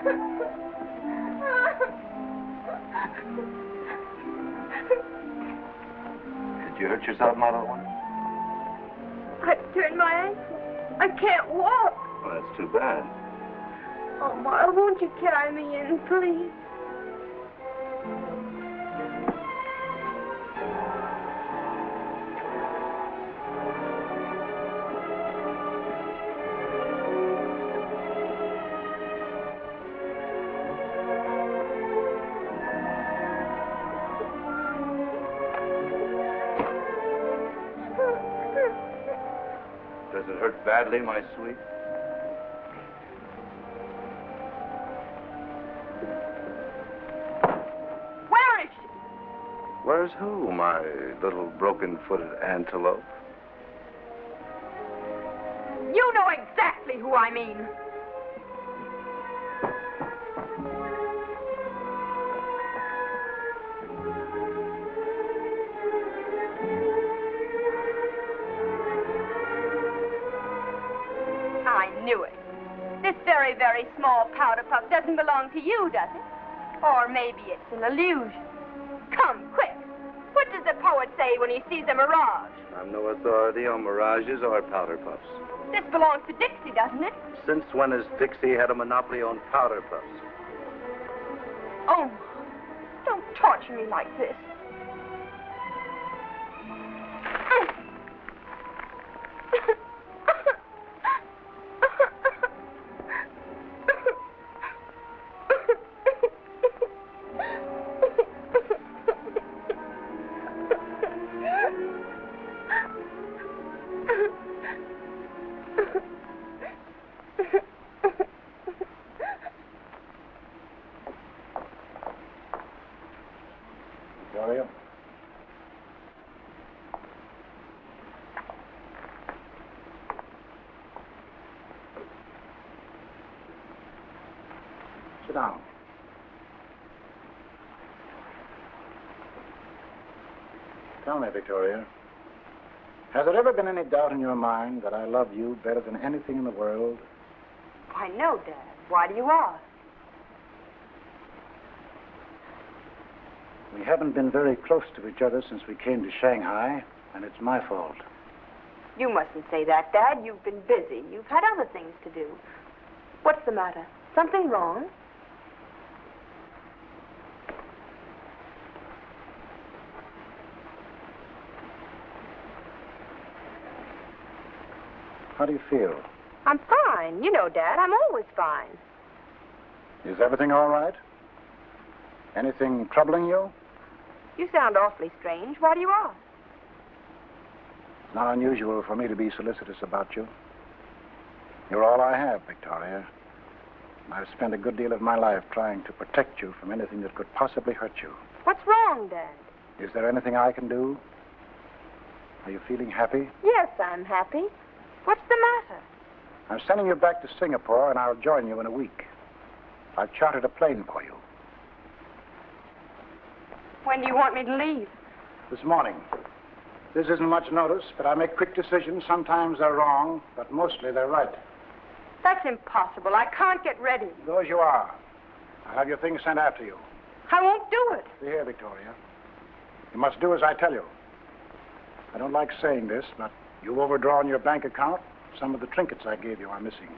Did you hurt yourself, my little one? I turned my ankle. I can't walk. Well, that's too bad. Oh, Ma, won't you carry me in, please? Does it hurt badly, my sweet? Where is she? Where's who, my little broken-footed antelope? You know exactly who I mean. I knew it. This very, very small powder puff doesn't belong to you, does it? Or maybe it's an illusion. Come, quick. What does the poet say when he sees a mirage? I'm no authority on mirages or powder puffs. This belongs to Dixie, doesn't it? Since when has Dixie had a monopoly on powder puffs? Oh, don't torture me like this. Victoria? Sit down. Tell me, Victoria, has there ever been any doubt in your mind that I love you better than anything in the world? Why, no, Dad. Why do you ask? We haven't been very close to each other since we came to Shanghai, and it's my fault. You mustn't say that, Dad. You've been busy. You've had other things to do. What's the matter? Something wrong? How do you feel? I'm fine. You know, Dad, I'm always fine. Is everything all right? Anything troubling you? You sound awfully strange. Why do you ask? It's not unusual for me to be solicitous about you. You're all I have, Victoria. And I've spent a good deal of my life trying to protect you from anything that could possibly hurt you. What's wrong, Dad? Is there anything I can do? Are you feeling happy? Yes, I'm happy. What's the matter? I'm sending you back to Singapore, and I'll join you in a week. I've chartered a plane for you. When do you want me to leave? This morning. This isn't much notice, but I make quick decisions. Sometimes they're wrong, but mostly they're right. That's impossible. I can't get ready. Go as you are. I'll have your things sent after you. I won't do it. See here, Victoria. You must do as I tell you. I don't like saying this, but you've overdrawn your bank account. Some of the trinkets I gave you are missing.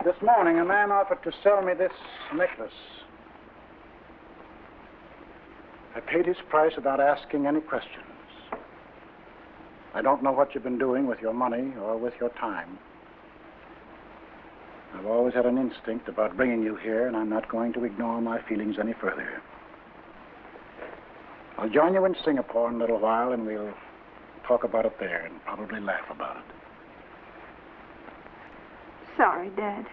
This morning, a man offered to sell me this necklace. I paid his price without asking any questions. I don't know what you've been doing with your money or with your time. I've always had an instinct about bringing you here, and I'm not going to ignore my feelings any further. I'll join you in Singapore in a little while, and we'll talk about it there and probably laugh about it. Sorry, Dad.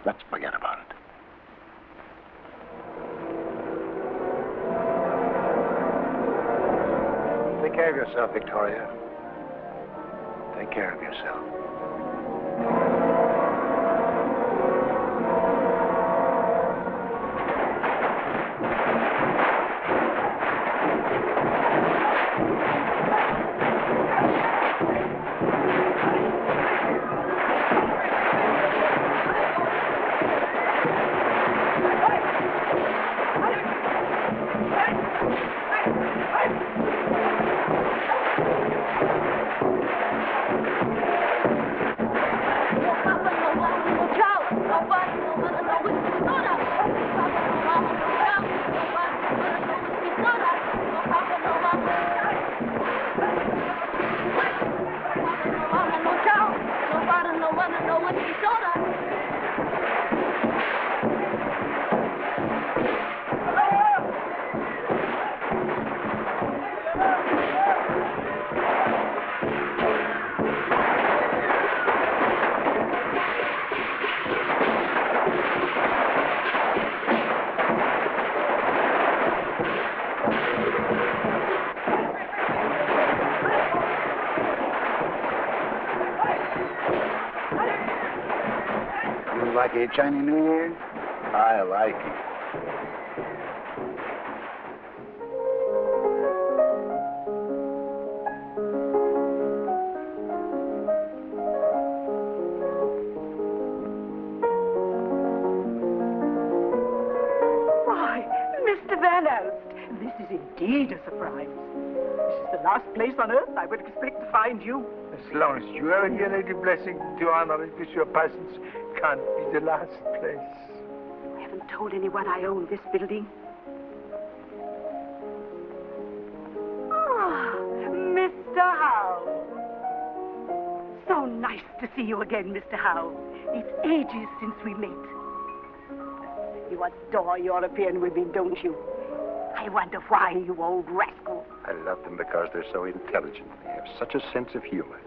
Let's forget about it. Take care of yourself, Victoria. Take care of yourself. You like a Chinese New Year? I like it. Why, Mr. Van Elst, this is indeed a surprise. This is the last place on earth I would expect to find you. As long as you are here, Lady Blessington, to honor it with your presence, can't be the last place. I haven't told anyone I own this building. Ah, Mr. Howe. So nice to see you again, Mr. Howe. It's ages since we met. You adore European women, don't you? I wonder why, you old rascal. I love them because they're so intelligent. They have such a sense of humor.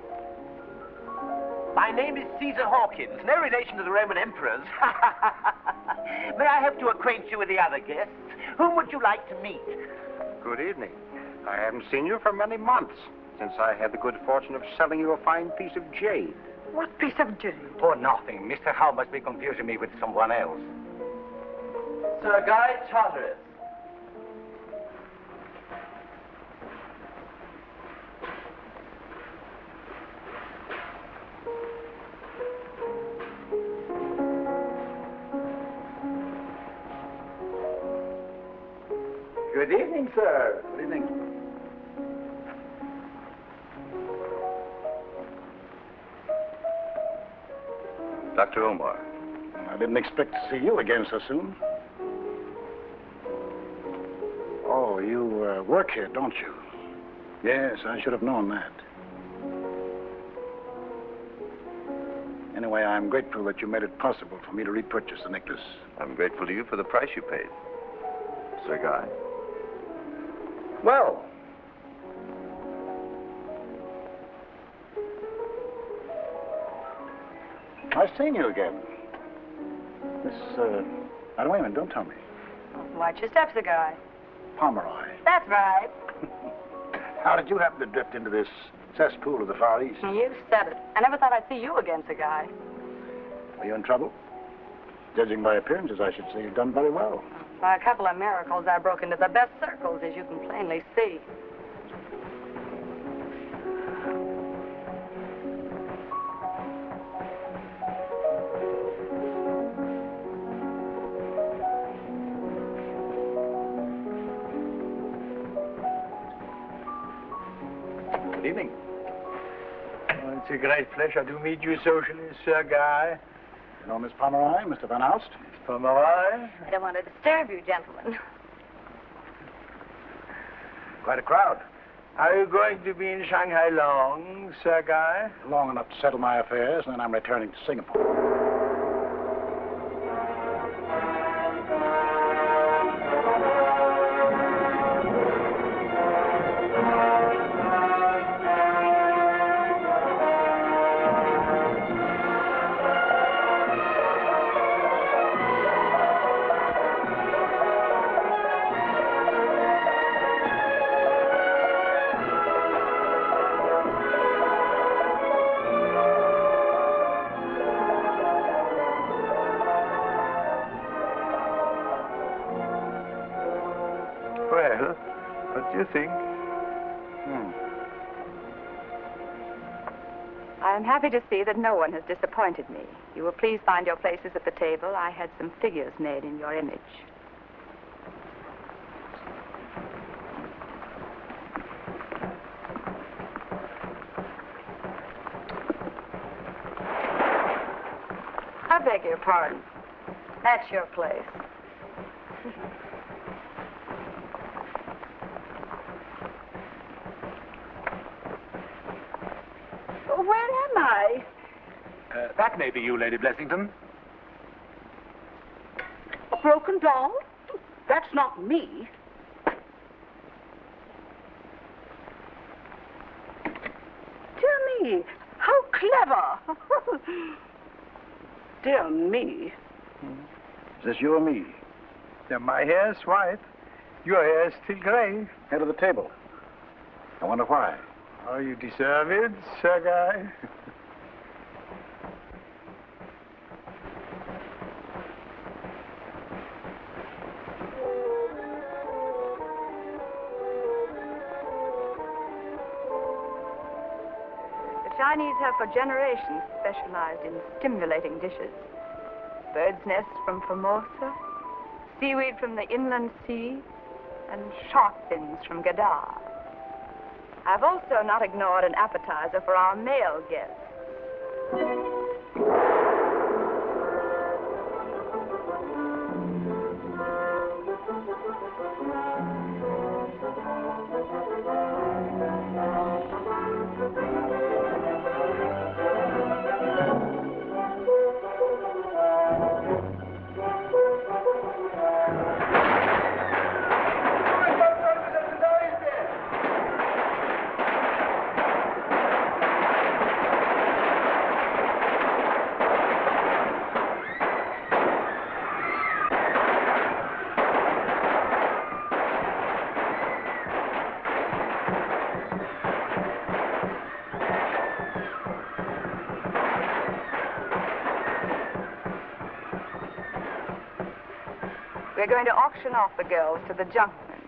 My name is Caesar Hawkins, no relation to the Roman emperors. May I help to acquaint you with the other guests? Whom would you like to meet? Good evening. I haven't seen you for many months, since I had the good fortune of selling you a fine piece of jade. What piece of jade? Oh, nothing. Mr. Howe must be confusing me with someone else. Sir Guy Charteris. Good evening, sir. Good evening. Dr. Omar. I didn't expect to see you again so soon. Oh, you work here, don't you? Yes, I should have known that. Anyway, I'm grateful that you made it possible for me to repurchase the necklace. I'm grateful to you for the price you paid, Sir Guy. Well, I've seen you again. Miss, now, wait a minute, don't tell me. Watch your steps, Guy. Pomeroy. That's right. How did you happen to drift into this cesspool of the Far East? You said it. I never thought I'd see you again, Sir Guy. Are you in trouble? Judging by appearances, I should say you've done very well. By a couple of miracles, I broke into the best circles, as you can plainly see. Good evening. Oh, it's a great pleasure to meet you socially, Sir Guy. You know Miss Pomeroy, Mr. Van Alst? Miss Pomeroy? I don't want to disturb you, gentlemen. Quite a crowd. Are you going to be in Shanghai long, Sir Guy? Long enough to settle my affairs, and then I'm returning to Singapore. Well, what do you think? I am happy to see that no one has disappointed me. You will please find your places at the table. I had some figures made in your image. I beg your pardon. That's your place. Where am I? That may be you, Lady Blessington. A broken doll? That's not me. see. How clever. Dear me. Is this you or me? Yeah, my hair's white. Your hair is still gray. Head of the table. I wonder why. Oh, you deserve it, Sir Guy. The Chinese have for generations specialized in stimulating dishes. Bird's nests from Formosa, seaweed from the inland sea, and shark fins from Gadar. I've also not ignored an appetizer for our male guests. We're going to auction off the girls to the junkmen.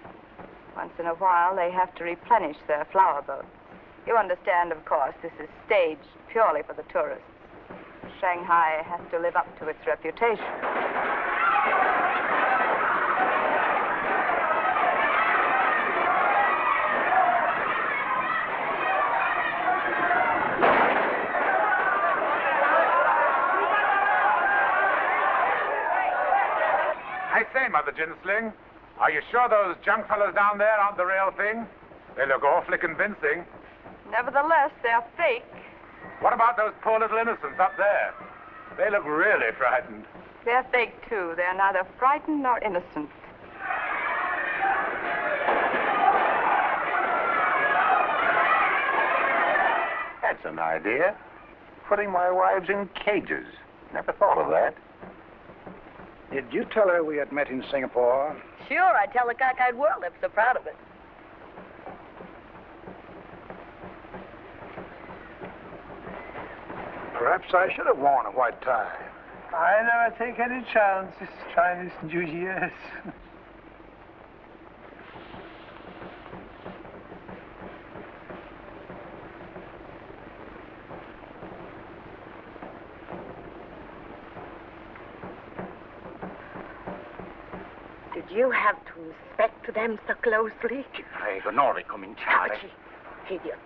Once in a while, they have to replenish their flower boats. You understand, of course, this is staged purely for the tourists. Shanghai has to live up to its reputation. I say, Mother Ginsling, are you sure those junk fellows down there aren't the real thing? They look awfully convincing. Nevertheless, they're fake. What about those poor little innocents up there? They look really frightened. They're fake, too. They're neither frightened nor innocent. That's an idea. Putting my wives in cages. Never thought of that. Did you tell her we had met in Singapore? Sure, I tell the cockeyed world I'm so proud of it. Perhaps I should have worn a white tie. I never take any chances, Chinese New Year's. Did you have to inspect them so closely? Prego, non ricominciare. Idiot.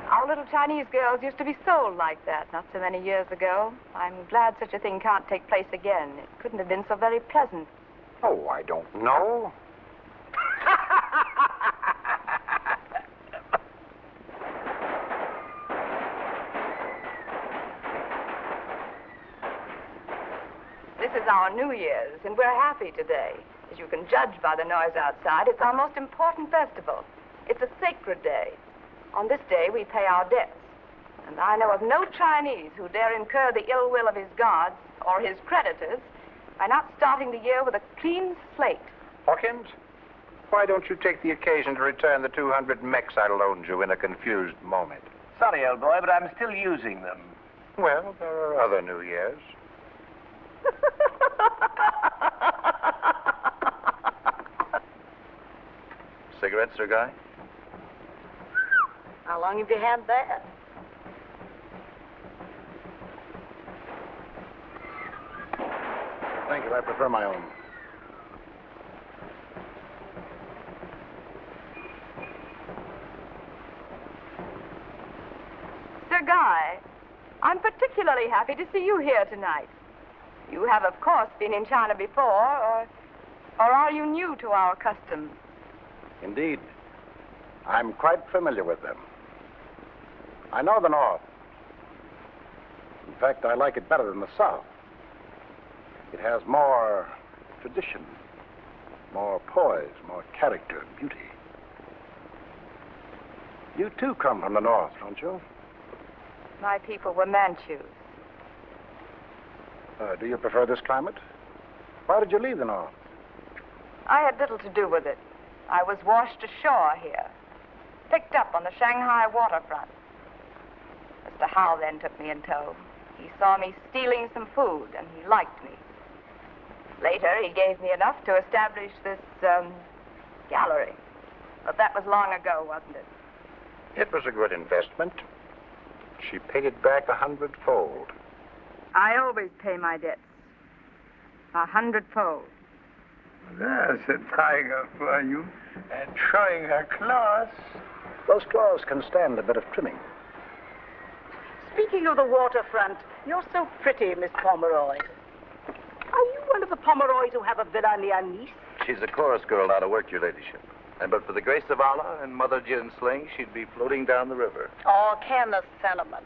Our little Chinese girls used to be sold like that not so many years ago. I'm glad such a thing can't take place again. It couldn't have been so very pleasant. Oh, I don't know. This is our New Year's, and we're happy today. As you can judge by the noise outside, it's our most important festival. It's a sacred day. On this day, we pay our debts. And I know of no Chinese who dare incur the ill will of his gods or his creditors by not starting the year with a clean slate. Hawkins, why don't you take the occasion to return the 200 mechs I loaned you in a confused moment? Sorry, old boy, but I'm still using them. Well, there are other New Years. Cigarette, Sir Guy? How long have you had that? Thank you. I prefer my own. Sir Guy, I'm particularly happy to see you here tonight. You have, of course, been in China before, or are you new to our customs? Indeed. I'm quite familiar with them. I know the North. In fact, I like it better than the South. It has more tradition, more poise, more character, beauty. You too come from the north, don't you? My people were Manchus. Do you prefer this climate? Why did you leave the north? I had little to do with it. I was washed ashore here, picked up on the Shanghai waterfront. Mr. Howe then took me in tow. He saw me stealing some food, and he liked me. Later, he gave me enough to establish this, gallery. But that was long ago, wasn't it? It was a good investment. She paid it back 100-fold. I always pay my debts. 100-fold. There's a tiger for you, and showing her claws. Those claws can stand a bit of trimming. Speaking of the waterfront, you're so pretty, Miss Pomeroy. Are you one of the Pomeroys who have a villa near Nice? She's a chorus girl out of work, Your Ladyship. And but for the grace of Allah and Mother Gin Sling, she'd be floating down the river. Oh, can the sentiment.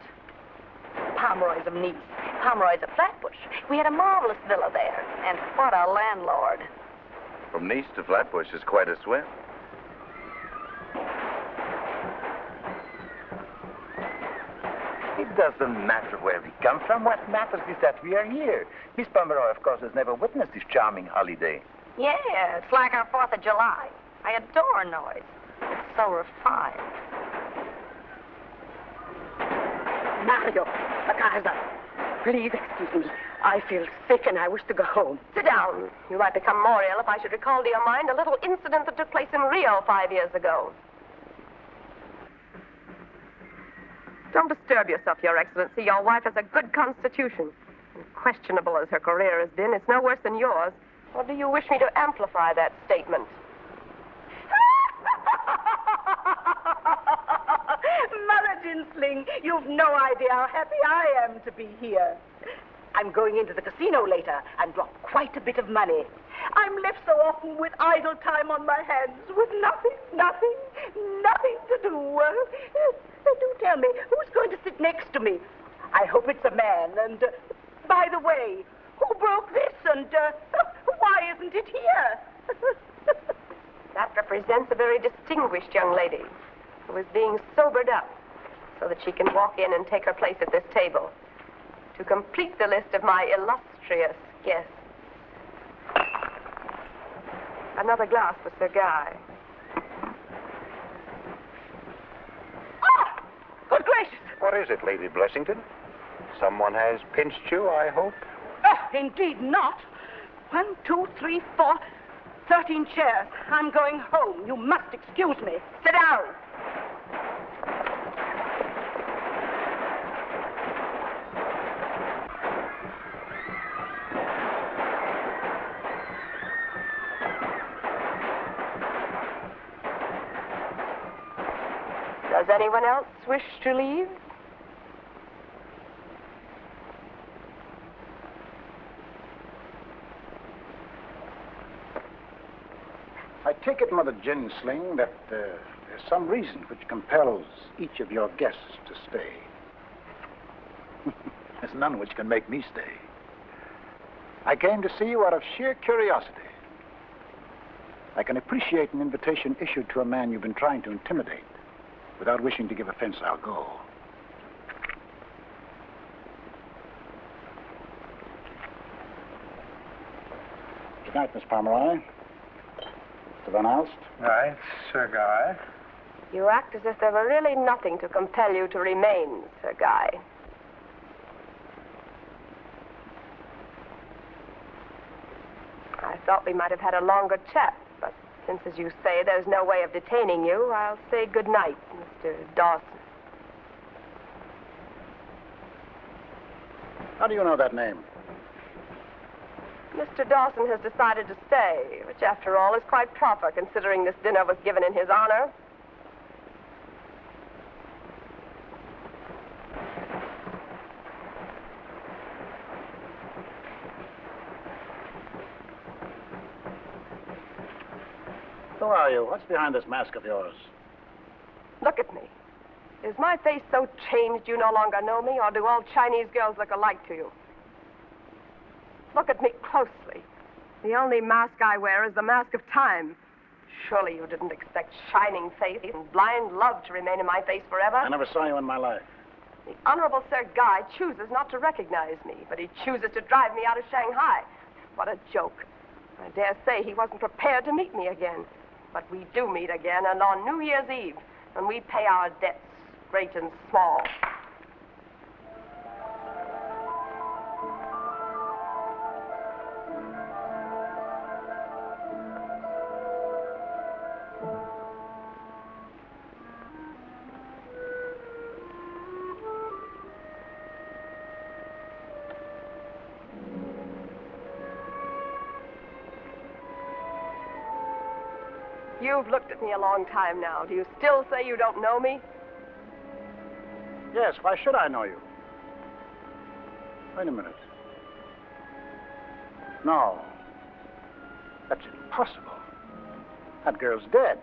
Pomeroy's of Nice. Pomeroy's of Flatbush. We had a marvelous villa there. And what a landlord. From Nice to Flatbush is quite a swim. It doesn't matter where we come from. What matters is that we are here. Miss Pomeroy, of course, has never witnessed this charming holiday. Yeah, it's like our 4th of July. I adore noise. It's so refined. Mario, Macarza, please excuse me. I feel sick and I wish to go home. Sit down. You might become more ill if I should recall to your mind a little incident that took place in Rio 5 years ago. Don't disturb yourself, Your Excellency. Your wife has a good constitution. And questionable as her career has been, it's no worse than yours. Or do you wish me to amplify that statement? Mother Ginsling, you've no idea how happy I am to be here. I'm going into the casino later and drop quite a bit of money. I'm left so often with idle time on my hands, with nothing to do. Do tell me, who's going to sit next to me? I hope it's a man. And, by the way, who broke this? And why isn't it here? That represents a very distinguished young lady who is being sobered up so that she can walk in and take her place at this table to complete the list of my illustrious guests. Another glass for Sir Guy. Ah! Good gracious! What is it, Lady Blessington? Someone has pinched you, I hope? Indeed not. 1, 2, 3, 4, 13 chairs. I'm going home. You must excuse me. Sit down. Does anyone else wish to leave? I take it, Mother Ginsling, that there's some reason which compels each of your guests to stay. There's none which can make me stay. I came to see you out of sheer curiosity. I can appreciate an invitation issued to a man you've been trying to intimidate. Without wishing to give offense, I'll go. Good night, Miss Pomeroy. Mr. Van Alst. Right, Sir Guy. You act as if there were really nothing to compel you to remain, Sir Guy. I thought we might have had a longer chat, but since, as you say, there's no way of detaining you, I'll say good night, Mr. Dawson. How do you know that name? Mr. Dawson has decided to stay, which, after all, is quite proper, considering this dinner was given in his honor. Who are you? What's behind this mask of yours? Look at me. Is my face so changed you no longer know me, or do all Chinese girls look alike to you? Look at me closely. The only mask I wear is the mask of time. Surely you didn't expect shining faith and blind love to remain in my face forever. I never saw you in my life. The Honorable Sir Guy chooses not to recognize me, but he chooses to drive me out of Shanghai. What a joke. I dare say he wasn't prepared to meet me again. But we do meet again, and on New Year's Eve, when we pay our debts, great and small. You've looked at me a long time now. Do you still say you don't know me? Yes, why should I know you? Wait a minute. No. That's impossible. That girl's dead.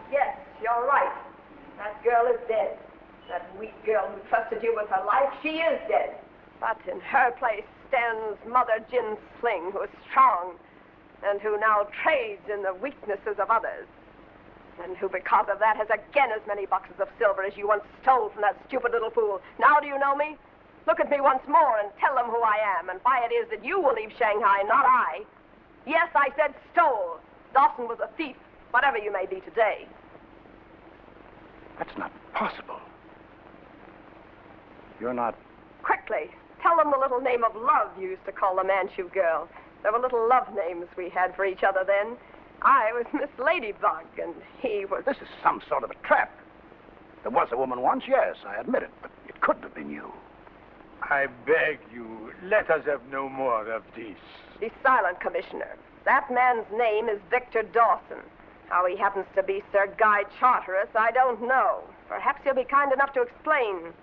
Yes, you're right. That girl is dead. That weak girl who trusted you with her life, she is dead. But in her place stands Mother Jin Sling, who is strong, and who now trades in the weaknesses of others. And who, because of that, has again as many boxes of silver as you once stole from that stupid little fool. Now do you know me? Look at me once more and tell them who I am, and why it is that you will leave Shanghai, not I. Yes, I said stole. Dawson was a thief, whatever you may be today. That's not possible. You're not... Quickly, tell them the little name of love you used to call the Manchu girl. There were little love names we had for each other then. I was Miss Ladybug, and he was... This is some sort of a trap. There was a woman once, yes, I admit it, but it couldn't have been you. I beg you, let us have no more of this. Be silent, Commissioner. That man's name is Victor Dawson. How he happens to be Sir Guy Charteris, I don't know. Perhaps you'll be kind enough to explain.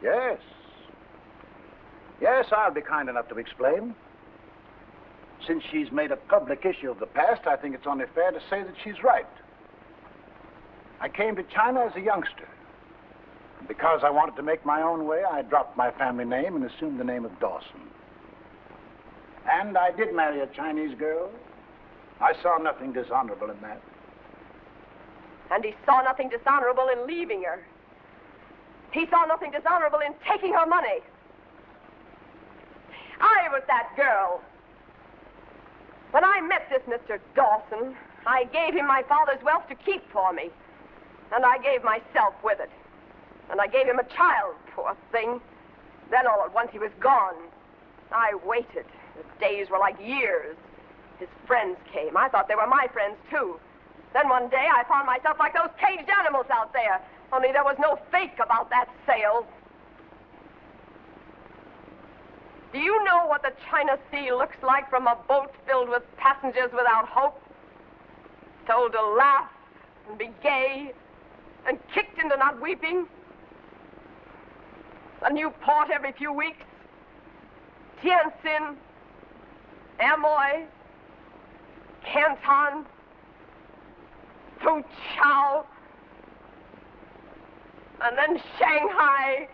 Yes. Yes, I'll be kind enough to explain. Since she's made a public issue of the past, I think it's only fair to say that she's right. I came to China as a youngster. Because I wanted to make my own way, I dropped my family name and assumed the name of Dawson. And I did marry a Chinese girl. I saw nothing dishonorable in that. And he saw nothing dishonorable in leaving her. He saw nothing dishonorable in taking her money. I was that girl. When I met this Mr. Dawson, I gave him my father's wealth to keep for me. And I gave myself with it. And I gave him a child, poor thing. Then all at once he was gone. I waited. The days were like years. His friends came. I thought they were my friends, too. Then one day I found myself like those caged animals out there. Only there was no fake about that sale. Do you know what the China Sea looks like from a boat filled with passengers without hope? Told to laugh and be gay and kicked into not weeping? A new port every few weeks. Tientsin, Amoy, Canton, Fuzhou, and then Shanghai.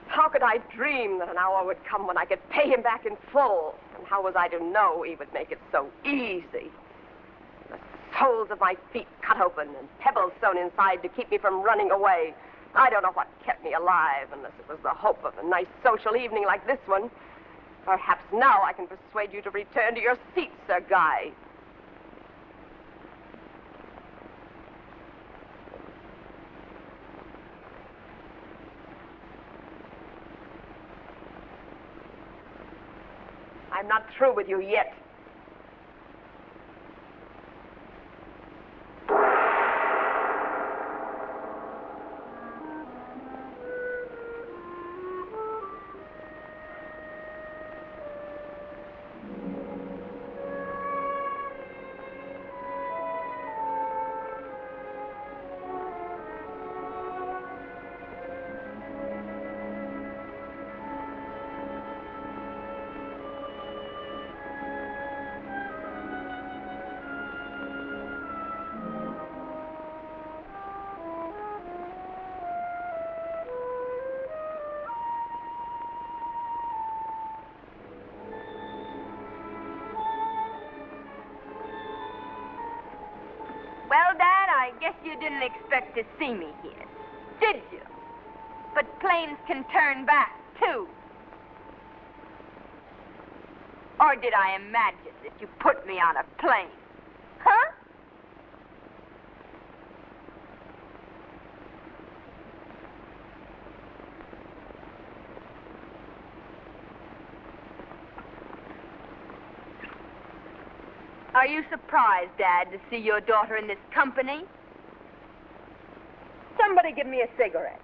How could I dream that an hour would come when I could pay him back in full? And how was I to know he would make it so easy? The soles of my feet cut open and pebbles sewn inside to keep me from running away. I don't know what kept me alive, unless it was the hope of a nice social evening like this one. Perhaps now I can persuade you to return to your seat, Sir Guy. I'm not through with you yet. guess you didn't expect to see me here, did you? But planes can turn back, too. Or did I imagine that you put me on a plane? Huh? Are you surprised, Dad, to see your daughter in this company? Somebody give me a cigarette.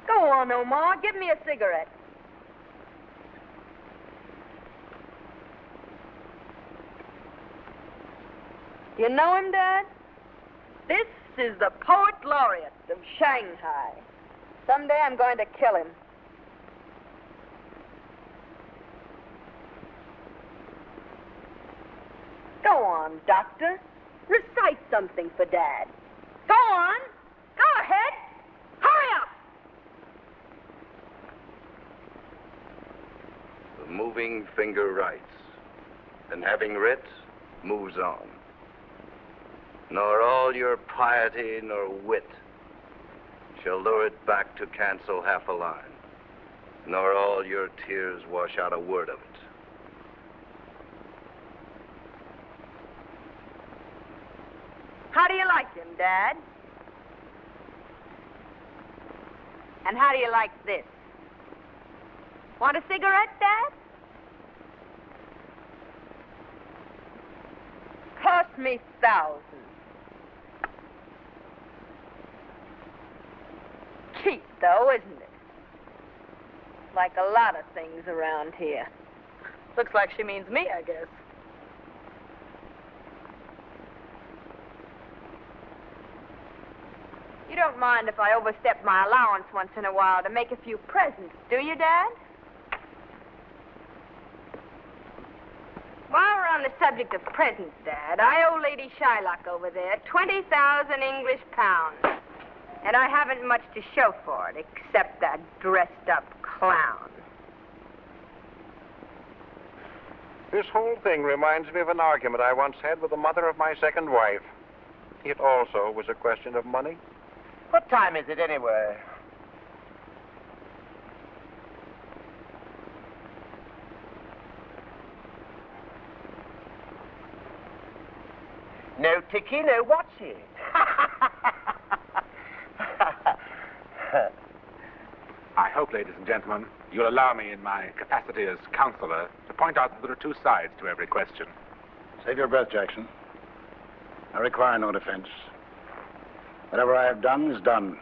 Go on, Omar, give me a cigarette. You know him, Dad? This is the poet laureate of Shanghai. Someday I'm going to kill him. Go on, Doctor. Recite something for Dad. Go on. Go ahead. Hurry up. The moving finger writes, and having writ, moves on. Nor all your piety nor wit shall lure it back to cancel half a line, nor all your tears wash out a word of it. How do you like him, Dad? And how do you like this? Want a cigarette, Dad? Cost me thousands. Cheap, though, isn't it? Like a lot of things around here. Looks like she means me, I guess. You don't mind if I overstep my allowance once in a while to make a few presents, do you, Dad? While we're on the subject of presents, Dad, I owe Lady Shylock over there 20,000 English pounds. And I haven't much to show for it, except that dressed-up clown. This whole thing reminds me of an argument I once had with the mother of my second wife. It also was a question of money. What time is it, anyway? No ticky, no watching. I hope, ladies and gentlemen, you'll allow me in my capacity as counselor to point out that there are two sides to every question. Save your breath, Jackson. I require no defense. Whatever I have done is done.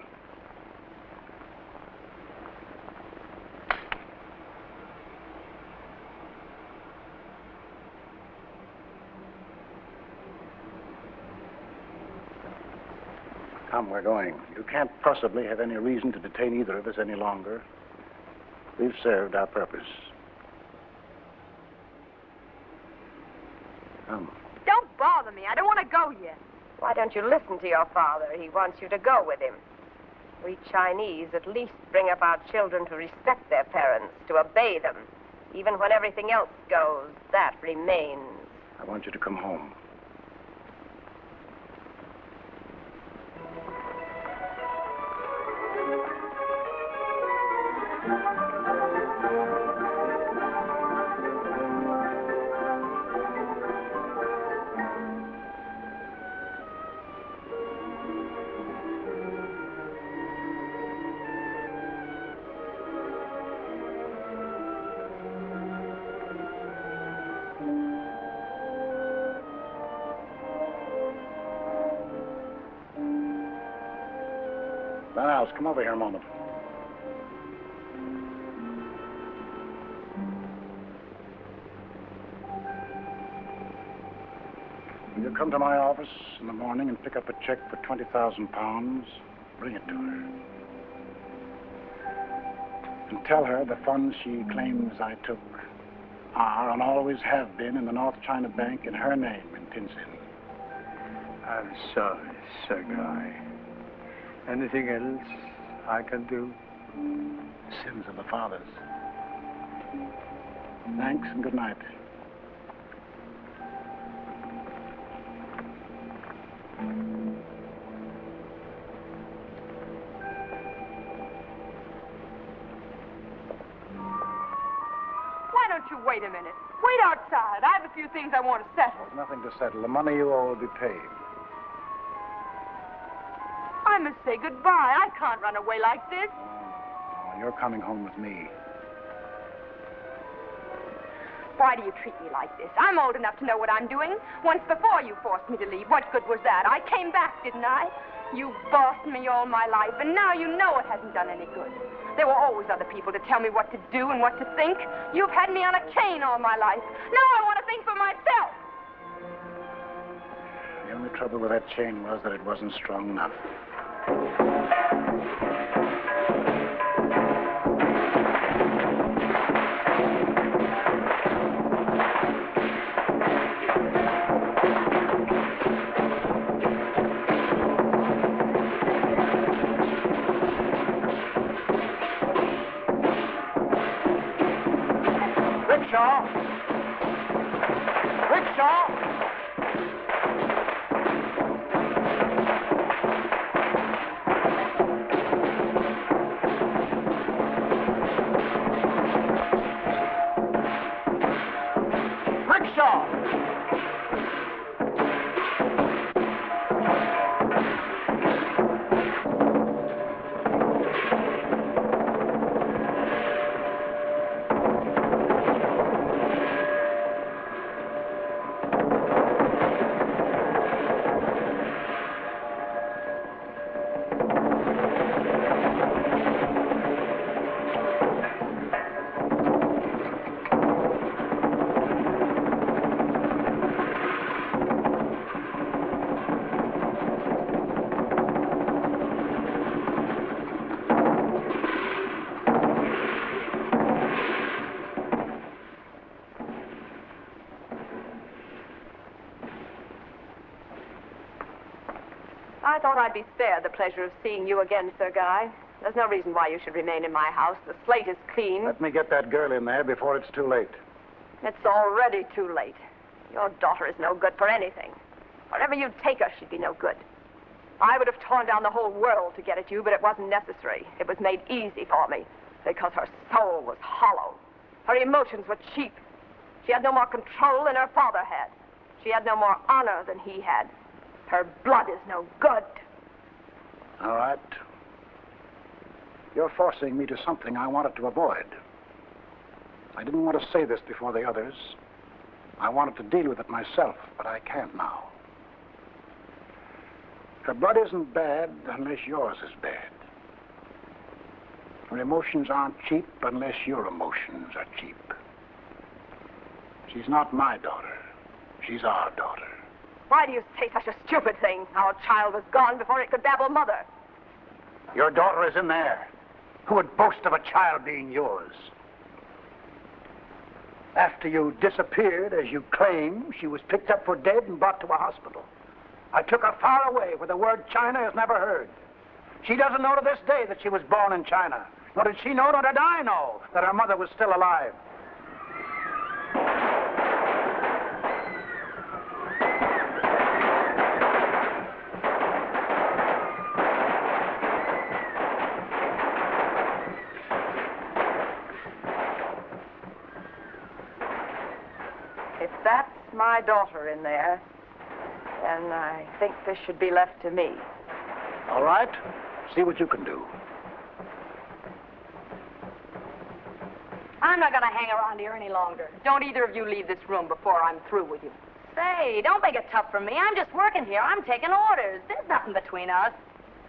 Come, we're going. You can't possibly have any reason to detain either of us any longer. We've served our purpose. Come. Don't bother me. I don't want to go yet. Why don't you listen to your father? He wants you to go with him. We Chinese at least bring up our children to respect their parents, to obey them. Even when everything else goes, that remains. I want you to come home. Come over here a moment. When you come to my office in the morning and pick up a check for 20,000 pounds, bring it to her. And tell her the funds she claims I took are and always have been in the North China Bank in her name in Tinsin. I'm sorry, Sir Guy. Anything else I can do? Sins of the fathers. Thanks and good night. you wait a minute? Wait outside. I have a few things I want to settle. There's nothing to settle. The money you owe will be paid. I must say goodbye. I can't run away like this. Oh, you're coming home with me. Why do you treat me like this? I'm old enough to know what I'm doing. Once before you forced me to leave. What good was that? I came back, didn't I? You bossed me all my life, and now you know it hasn't done any good. There were always other people to tell me what to do and what to think. You've had me on a chain all my life. Now I want to think for myself. The only trouble with that chain was that it wasn't strong enough. I thought I'd be spared the pleasure of seeing you again, Sir Guy. There's no reason why you should remain in my house. The slate is clean. Let me get that girl in there before it's too late. It's already too late. Your daughter is no good for anything. Wherever you'd take her, she'd be no good. I would have torn down the whole world to get at you, but it wasn't necessary. It was made easy for me because her soul was hollow. Her emotions were cheap. She had no more control than her father had. She had no more honor than he had. Her blood is no good. All right. You're forcing me to something I wanted to avoid. I didn't want to say this before the others. I wanted to deal with it myself, but I can't now. Her blood isn't bad unless yours is bad. Her emotions aren't cheap unless your emotions are cheap. She's not my daughter. She's our daughter. Why do you say such a stupid thing? Our child was gone before it could babble mother. Your daughter is in there. Who would boast of a child being yours? After you disappeared, as you claim, she was picked up for dead and brought to a hospital. I took her far away where the word China is never heard. She doesn't know to this day that she was born in China. Nor did she know, nor did I know, that her mother was still alive. If that's my daughter in there, then I think this should be left to me. All right. See what you can do. I'm not going to hang around here any longer. Don't either of you leave this room before I'm through with you. Say, don't make it tough for me. I'm just working here. I'm taking orders. There's nothing between us.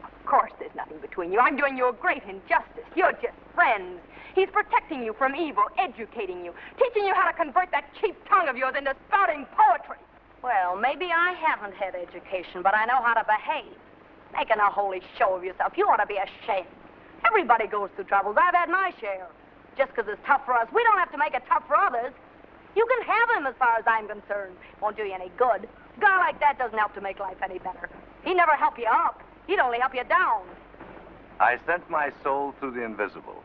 Of course there's nothing between you. I'm doing you a great injustice. You're just friends. He's protecting you from evil, educating you, teaching you how to convert that cheap tongue of yours into spouting poetry. Well, maybe I haven't had education, but I know how to behave. Making a holy show of yourself. You ought to be ashamed. Everybody goes through troubles. I've had my share. Just because it's tough for us, we don't have to make it tough for others. You can have him as far as I'm concerned. Won't do you any good. A guy like that doesn't help to make life any better. He'd never help you up. He'd only help you down. I sent my soul through the invisible.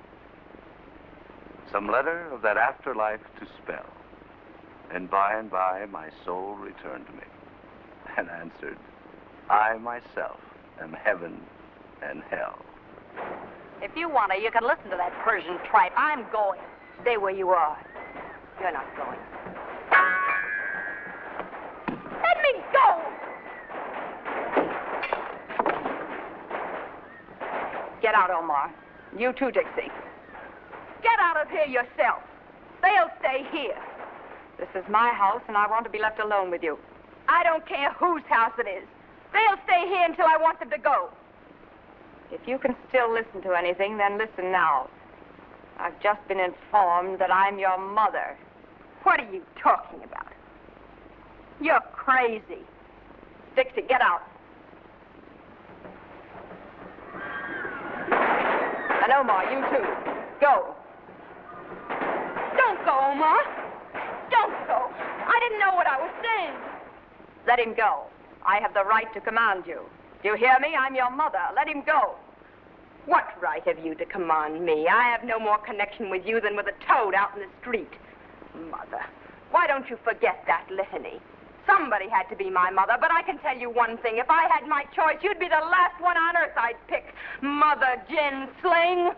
Some letter of that afterlife to spell. And by my soul returned to me and answered, I myself am heaven and hell. If you want to, you can listen to that Persian tripe. I'm going. Stay where you are. You're not going. Let me go! Get out, Omar. You too, Dixie. Get out of here yourself. They'll stay here. This is my house, and I want to be left alone with you. I don't care whose house it is. They'll stay here until I want them to go. If you can still listen to anything, then listen now. I've just been informed that I'm your mother. What are you talking about? You're crazy. Dixie, get out. And Omar, you too. Go. Don't go, Omar. Don't go. I didn't know what I was saying. Let him go. I have the right to command you. Do you hear me? I'm your mother. Let him go. What right have you to command me? I have no more connection with you than with a toad out in the street. Mother. Why don't you forget that litany? Somebody had to be my mother, but I can tell you one thing. If I had my choice, you'd be the last one on earth I'd pick. Mother Gin Sling.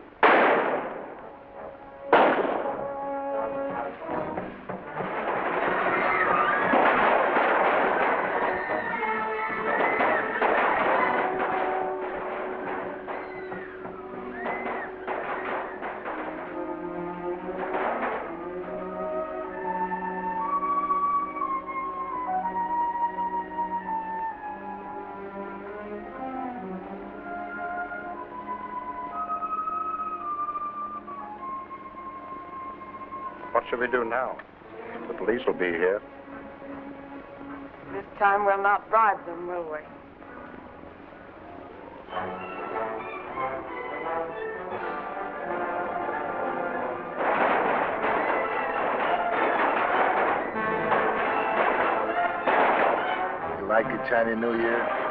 What shall we do now? The police will be here. This time we'll not bribe them, will we? You like your Chinese New Year?